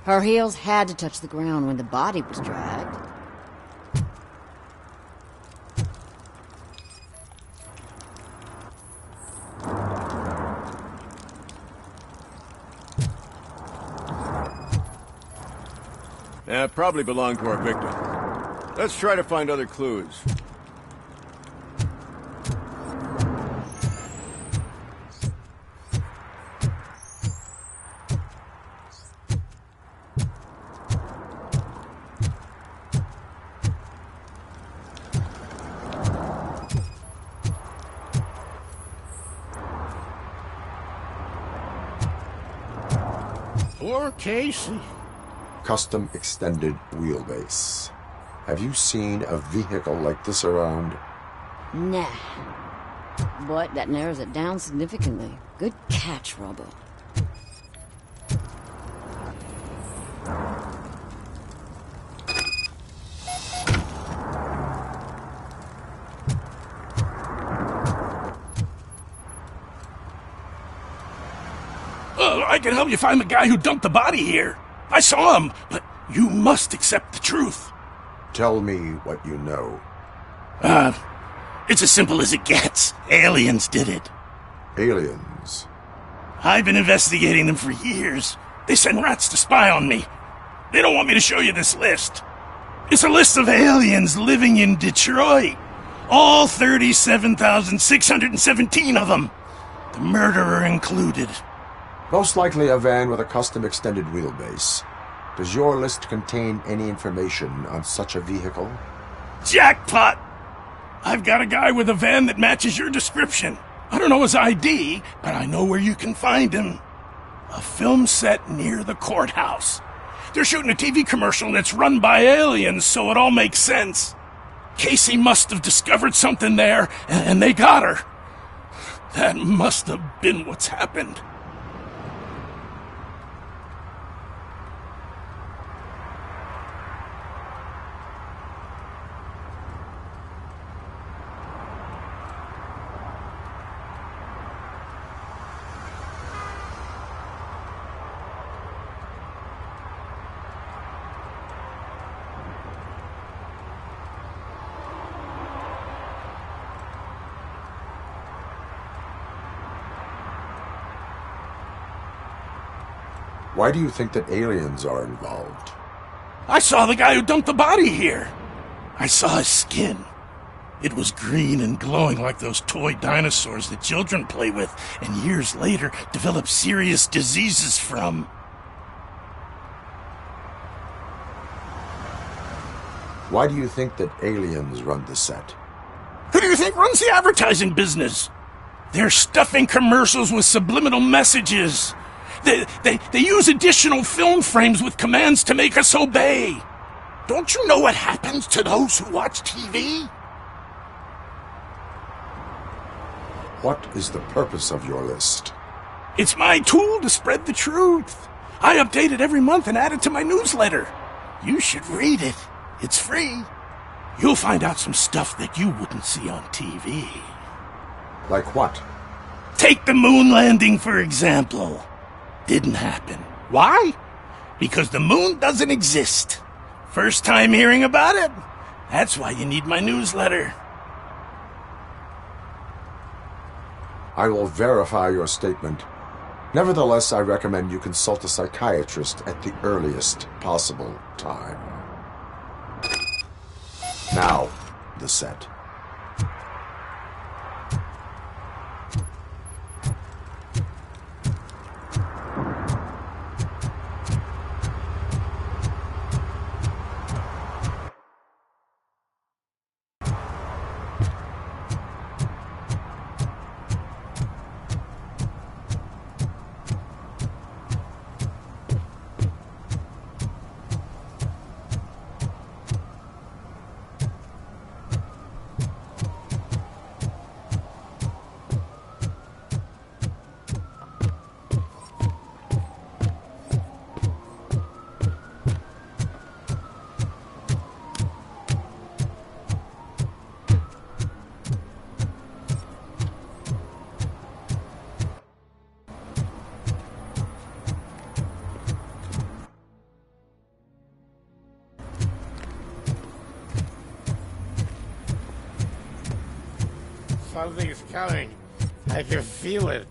Her heels had to touch the ground when the body was dragged. Yeah, probably belonged to our victim. Let's try to find other clues. Poor Casey. Custom extended wheelbase. Have you seen a vehicle like this around? Nah. But that narrows it down significantly. Good catch, Robo. I can help you find the guy who dumped the body here. I saw him, but you must accept the truth. Tell me what you know. It's as simple as it gets. Aliens did it. Aliens? I've been investigating them for years. They send rats to spy on me. They don't want me to show you this list. It's a list of aliens living in Detroit. All 37,617 of them. The murderer included. Most likely a van with a custom extended wheelbase. Does your list contain any information on such a vehicle? Jackpot! I've got a guy with a van that matches your description. I don't know his ID, but I know where you can find him. A film set near the courthouse. They're shooting a TV commercial and it's run by aliens, so it all makes sense. Casey must have discovered something there, and they got her. That must have been what's happened. Why do you think that aliens are involved? I saw the guy who dumped the body here. I saw his skin. It was green and glowing like those toy dinosaurs that children play with and years later develop serious diseases from. Why do you think that aliens run the set? Who do you think runs the advertising business? They're stuffing commercials with subliminal messages. They use additional film frames with commands to make us obey. Don't you know what happens to those who watch TV? What is the purpose of your list? It's my tool to spread the truth. I update it every month and add it to my newsletter. You should read it. It's free. You'll find out some stuff that you wouldn't see on TV. Like what? Take the moon landing, for example. Didn't happen. Why? Because the moon doesn't exist. First time hearing about it? That's why you need my newsletter. I will verify your statement. Nevertheless, I recommend you consult a psychiatrist at the earliest possible time. Now, the set. Something's coming. I can feel it.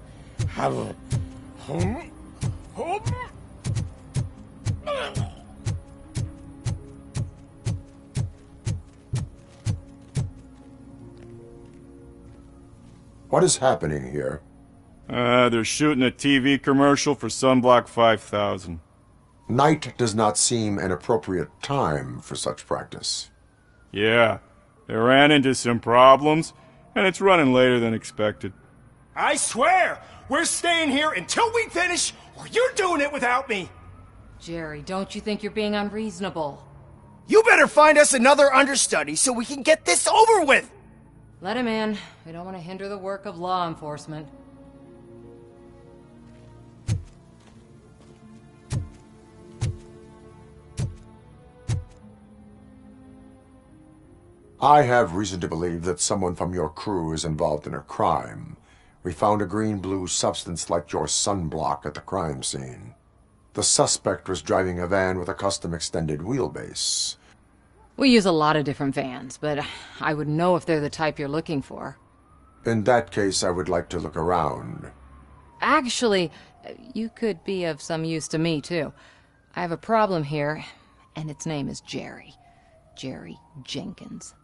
What is happening here? They're shooting a TV commercial for Sunblock 5000. Night does not seem an appropriate time for such practice. Yeah, they ran into some problems, and it's running later than expected. I swear, we're staying here until we finish, or you're doing it without me. Jerry, don't you think you're being unreasonable? You better find us another understudy so we can get this over with. Let him in. We don't want to hinder the work of law enforcement. I have reason to believe that someone from your crew is involved in a crime. We found a green-blue substance like your sunblock at the crime scene. The suspect was driving a van with a custom extended wheelbase. We use a lot of different vans, but I would know if they're the type you're looking for. In that case, I would like to look around. Actually, you could be of some use to me, too. I have a problem here, and its name is Jerry. Jerry Jenkins.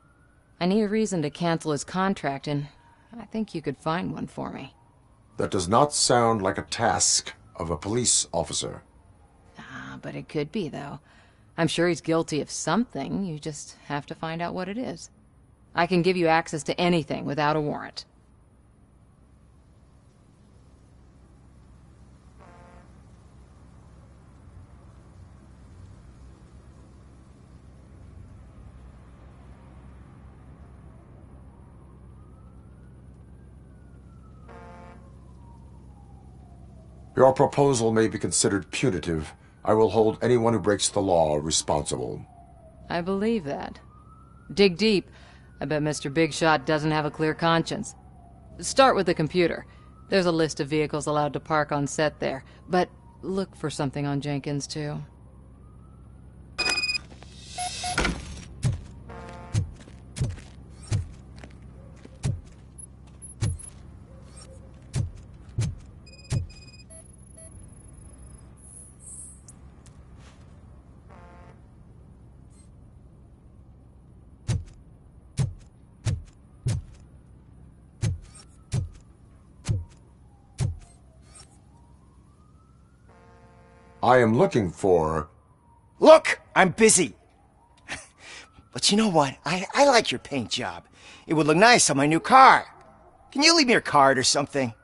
I need a reason to cancel his contract, and I think you could find one for me. That does not sound like a task of a police officer. But it could be, though. I'm sure he's guilty of something. You just have to find out what it is. I can give you access to anything without a warrant. Your proposal may be considered punitive. I will hold anyone who breaks the law responsible. I believe that. Dig deep. I bet Mr. Big Shot doesn't have a clear conscience. Start with the computer. There's a list of vehicles allowed to park on set there, but look for something on Jenkins, too. I am looking for... Look, I'm busy. But you know what? I like your paint job. It would look nice on my new car. Can you leave me your card or something?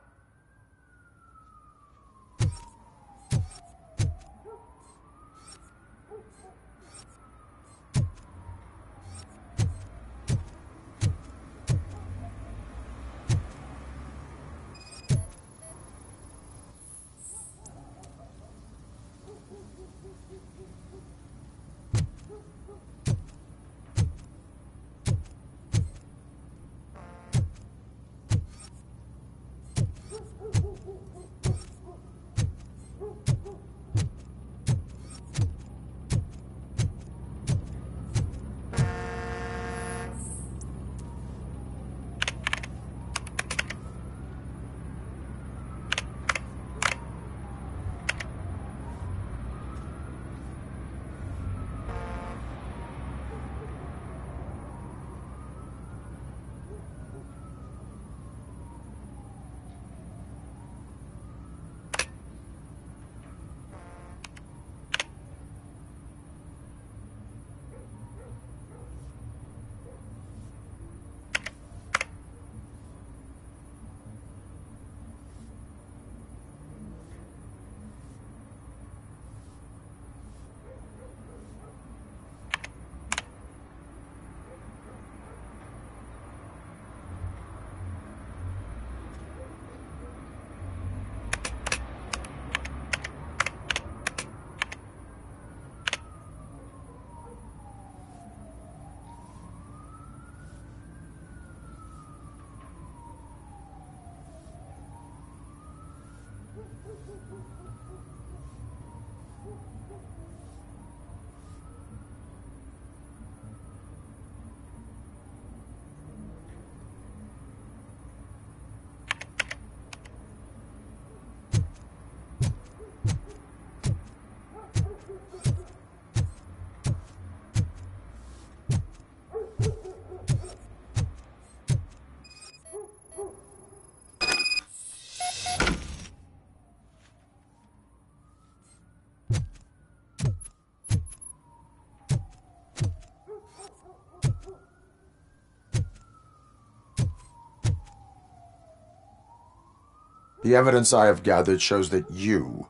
The evidence I have gathered shows that you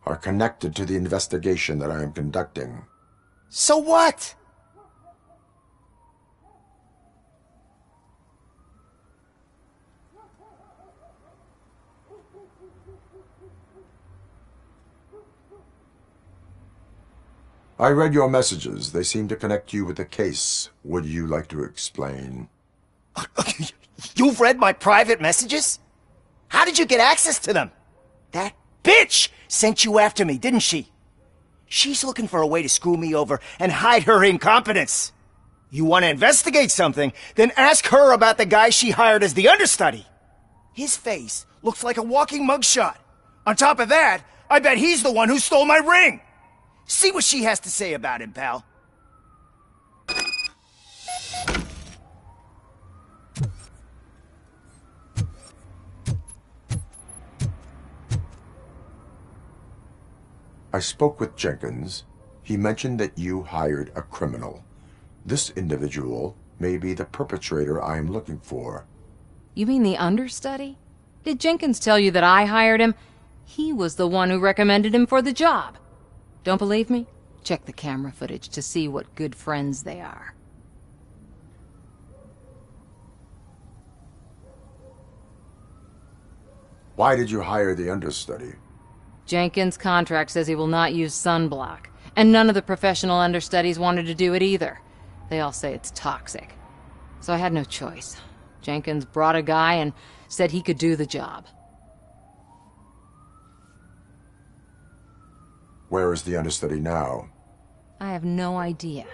are connected to the investigation that I am conducting. So what? I read your messages. They seem to connect you with the case. Would you like to explain? You've read my private messages? How did you get access to them? That bitch sent you after me, didn't she? She's looking for a way to screw me over and hide her incompetence. You want to investigate something, then ask her about the guy she hired as the understudy. His face looks like a walking mugshot. On top of that, I bet he's the one who stole my ring. See what she has to say about him, pal. I spoke with Jenkins. He mentioned that you hired a criminal. This individual may be the perpetrator I am looking for. You mean the understudy? Did Jenkins tell you that I hired him? He was the one who recommended him for the job. Don't believe me? Check the camera footage to see what good friends they are. Why did you hire the understudy? Jenkins' contract says he will not use sunblock, and none of the professional understudies wanted to do it either. They all say it's toxic. So I had no choice. Jenkins brought a guy and said he could do the job. Where is the understudy now? I have no idea.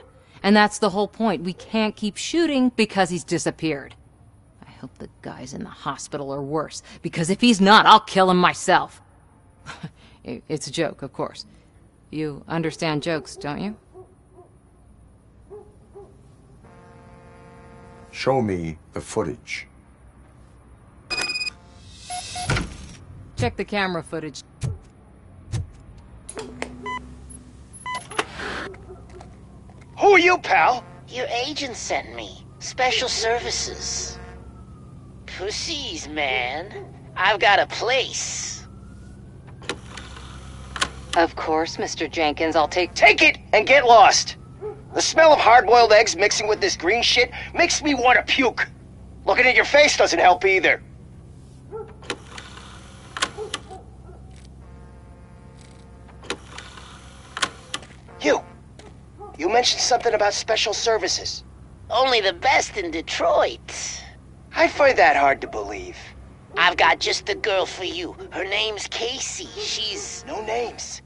And that's the whole point. We can't keep shooting because he's disappeared. I hope the guy's in the hospital or worse, because if he's not, I'll kill him myself. It's a joke, of course. You understand jokes, don't you? Show me the footage. Check the camera footage. Who are you, pal? Your agent sent me. Special services. Pussies, man. I've got a place. Of course, Mr. Jenkins, I'll take it and get lost. The smell of hard-boiled eggs mixing with this green shit makes me want to puke. Looking at your face doesn't help either. You mentioned something about special services. Only the best in Detroit. I find that hard to believe. I've got just the girl for you. Her name's Casey. She's... No names.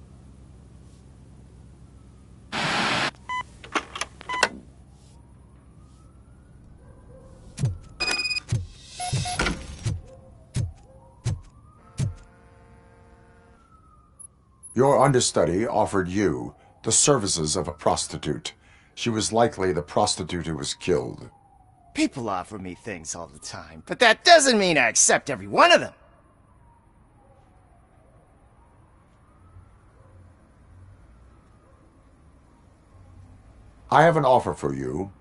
Your understudy offered you the services of a prostitute. She was likely the prostitute who was killed. People offer me things all the time, but that doesn't mean I accept every one of them. I have an offer for you.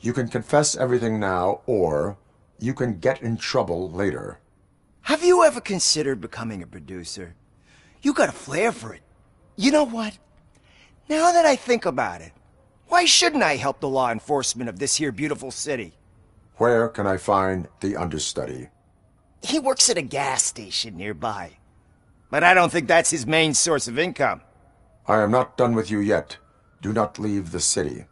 You can confess everything now, or you can get in trouble later. Have you ever considered becoming a producer? You got a flair for it. You know what? Now that I think about it, why shouldn't I help the law enforcement of this here beautiful city? Where can I find the understudy? He works at a gas station nearby. But I don't think that's his main source of income. I am not done with you yet. Do not leave the city.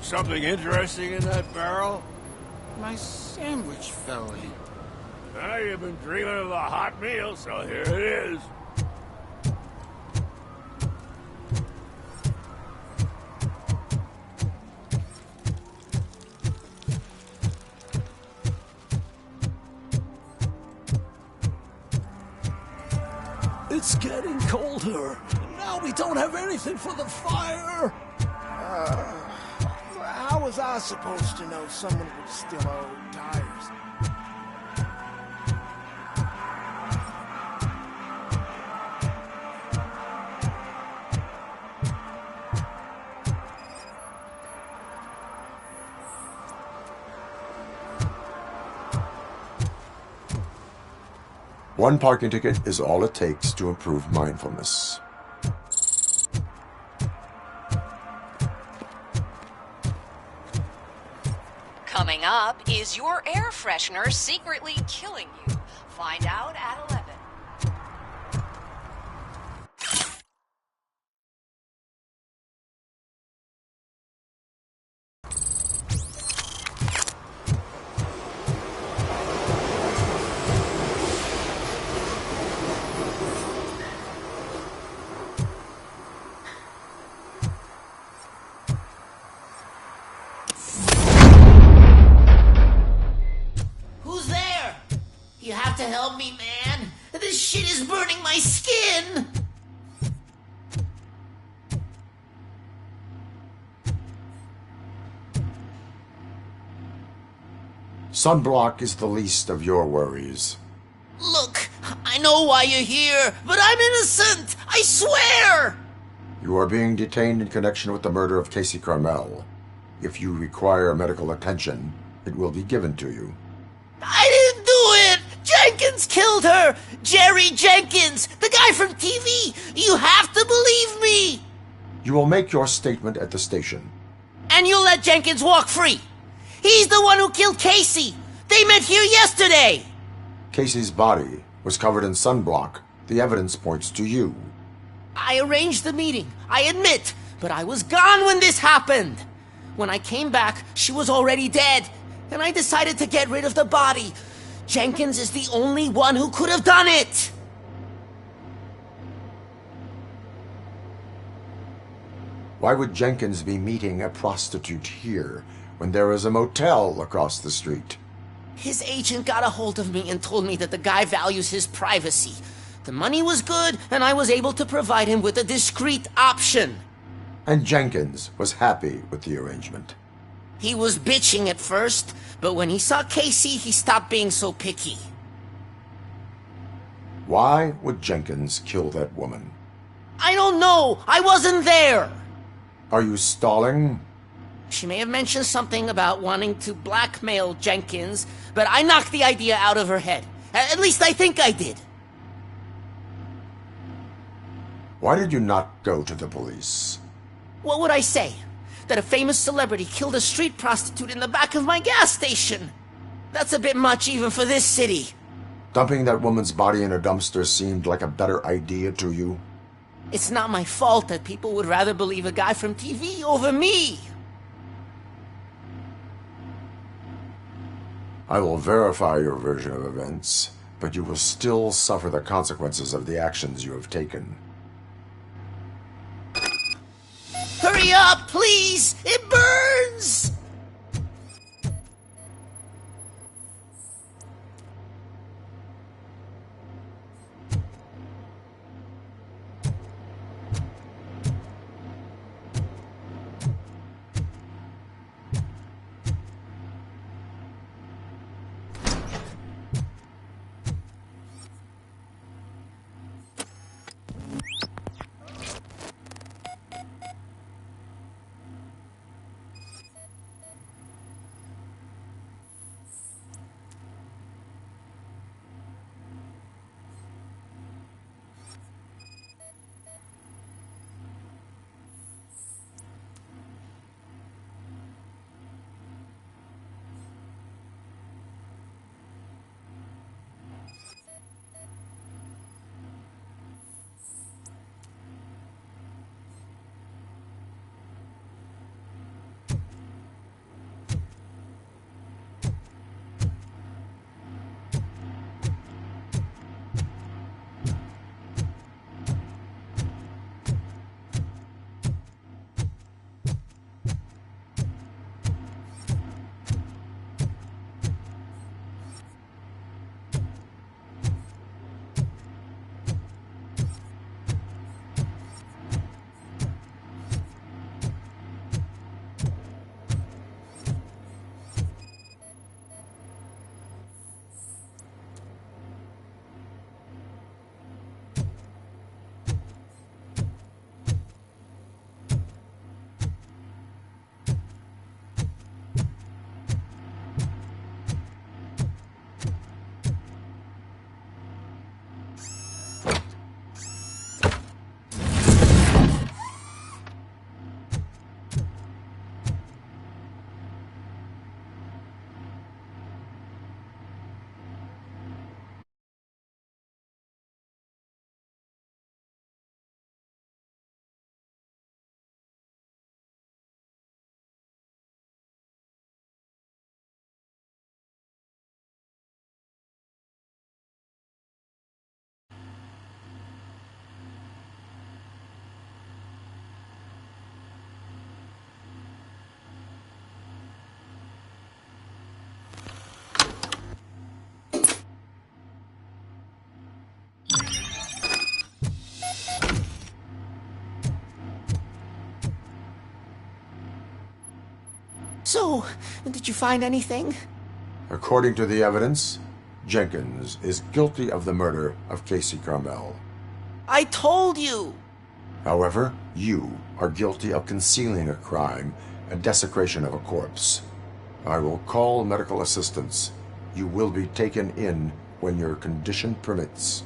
Something interesting in that barrel? My sandwich fell in. You've been dreaming of the hot meal, so here it is. It's getting colder. Now we don't have anything for the fire. How was I supposed to know someone would steal our old tires? One parking ticket is all it takes to improve mindfulness. Coming up, is your air freshener secretly killing you? Find out at 11. Who's there? You have to help me, man. This shit is burning my skin. Sunblock is the least of your worries. Look, I know why you're here, but I'm innocent. I swear. You are being detained in connection with the murder of Casey Carmel. If you require medical attention, it will be given to you. I didn't do it! Jenkins killed her! Jerry Jenkins! The guy from TV! You have to believe me! You will make your statement at the station. And you'll let Jenkins walk free! He's the one who killed Casey! They met here yesterday! Casey's body was covered in sunblock. The evidence points to you. I arranged the meeting, I admit, but I was gone when this happened! When I came back, she was already dead, and I decided to get rid of the body. Jenkins is the only one who could have done it! Why would Jenkins be meeting a prostitute here when there is a motel across the street? His agent got a hold of me and told me that the guy values his privacy. The money was good, and I was able to provide him with a discreet option. And Jenkins was happy with the arrangement. He was bitching at first, but when he saw Casey, he stopped being so picky. Why would Jenkins kill that woman? I don't know! I wasn't there! Are you stalling? She may have mentioned something about wanting to blackmail Jenkins, but I knocked the idea out of her head. At least I think I did. Why did you not go to the police? What would I say? That a famous celebrity killed a street prostitute in the back of my gas station? That's a bit much even for this city. Dumping that woman's body in a dumpster seemed like a better idea to you? It's not my fault that people would rather believe a guy from TV over me. I will verify your version of events, but you will still suffer the consequences of the actions you have taken. Hurry up, please! It burns! So, did you find anything? According to the evidence, Jenkins is guilty of the murder of Casey Carmel. I told you! However, you are guilty of concealing a crime and desecration of a corpse. I will call medical assistance. You will be taken in when your condition permits.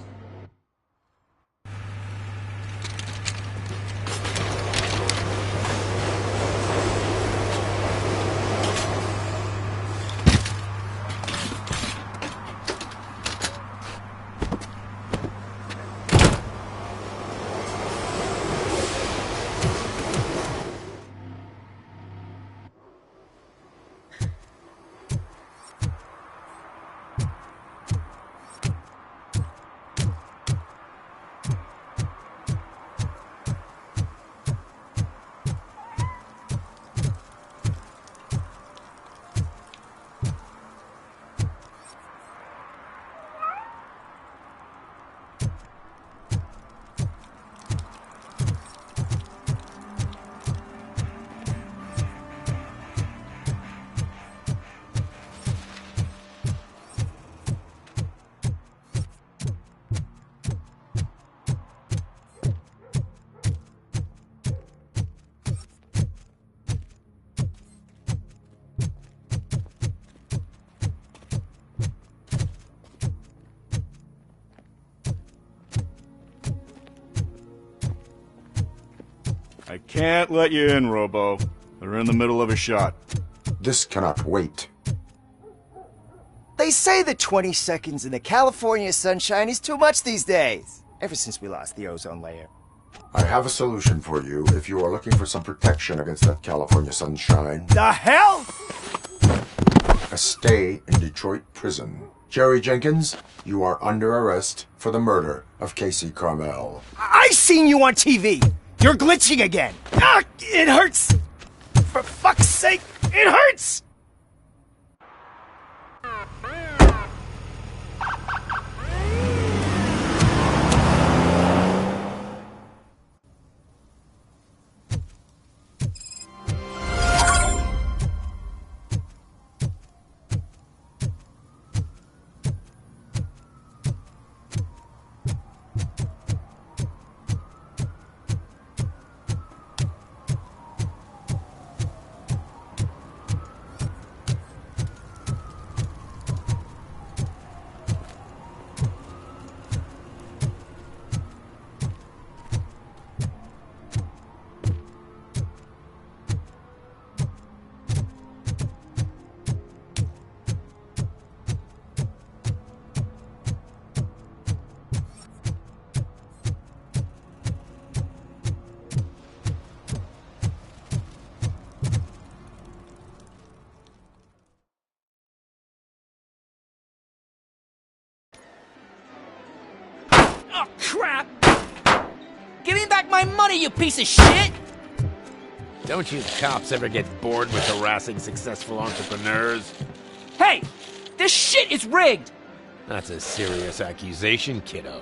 I can't let you in, Robo. They're in the middle of a shot. This cannot wait. They say that 20 seconds in the California sunshine is too much these days. Ever since we lost the ozone layer. I have a solution for you if you are looking for some protection against that California sunshine. The hell? A stay in Detroit prison. Jerry Jenkins, you are under arrest for the murder of Casey Carmel. I seen you on TV! You're glitching again! Ah, it hurts! For fuck's sake, it hurts! Oh, crap! Give me back my money, you piece of shit! Don't you cops ever get bored with harassing successful entrepreneurs? Hey! This shit is rigged! That's a serious accusation, kiddo.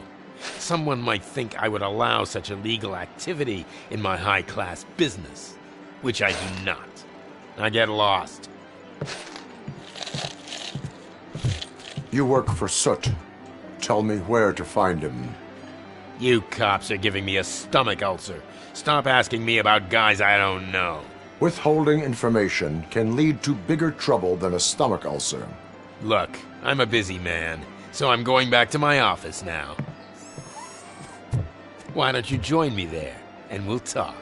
Someone might think I would allow such illegal activity in my high-class business, which I do not. I get lost. You work for Soot. Tell me where to find him. You cops are giving me a stomach ulcer. Stop asking me about guys I don't know. Withholding information can lead to bigger trouble than a stomach ulcer. Look, I'm a busy man, so I'm going back to my office now. Why don't you join me there, and we'll talk.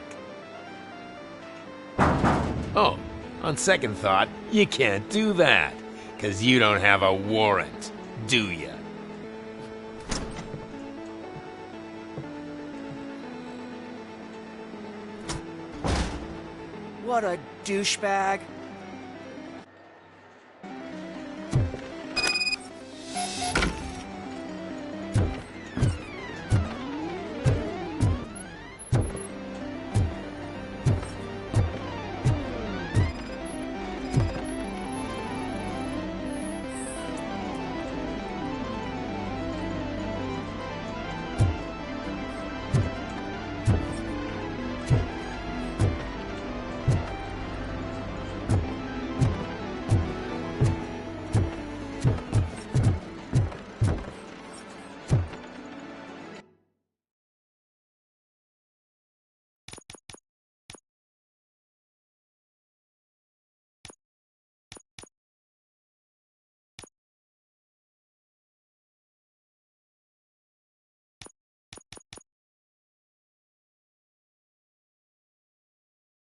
Oh, on second thought, you can't do that, 'cause you don't have a warrant, do ya? What a douchebag.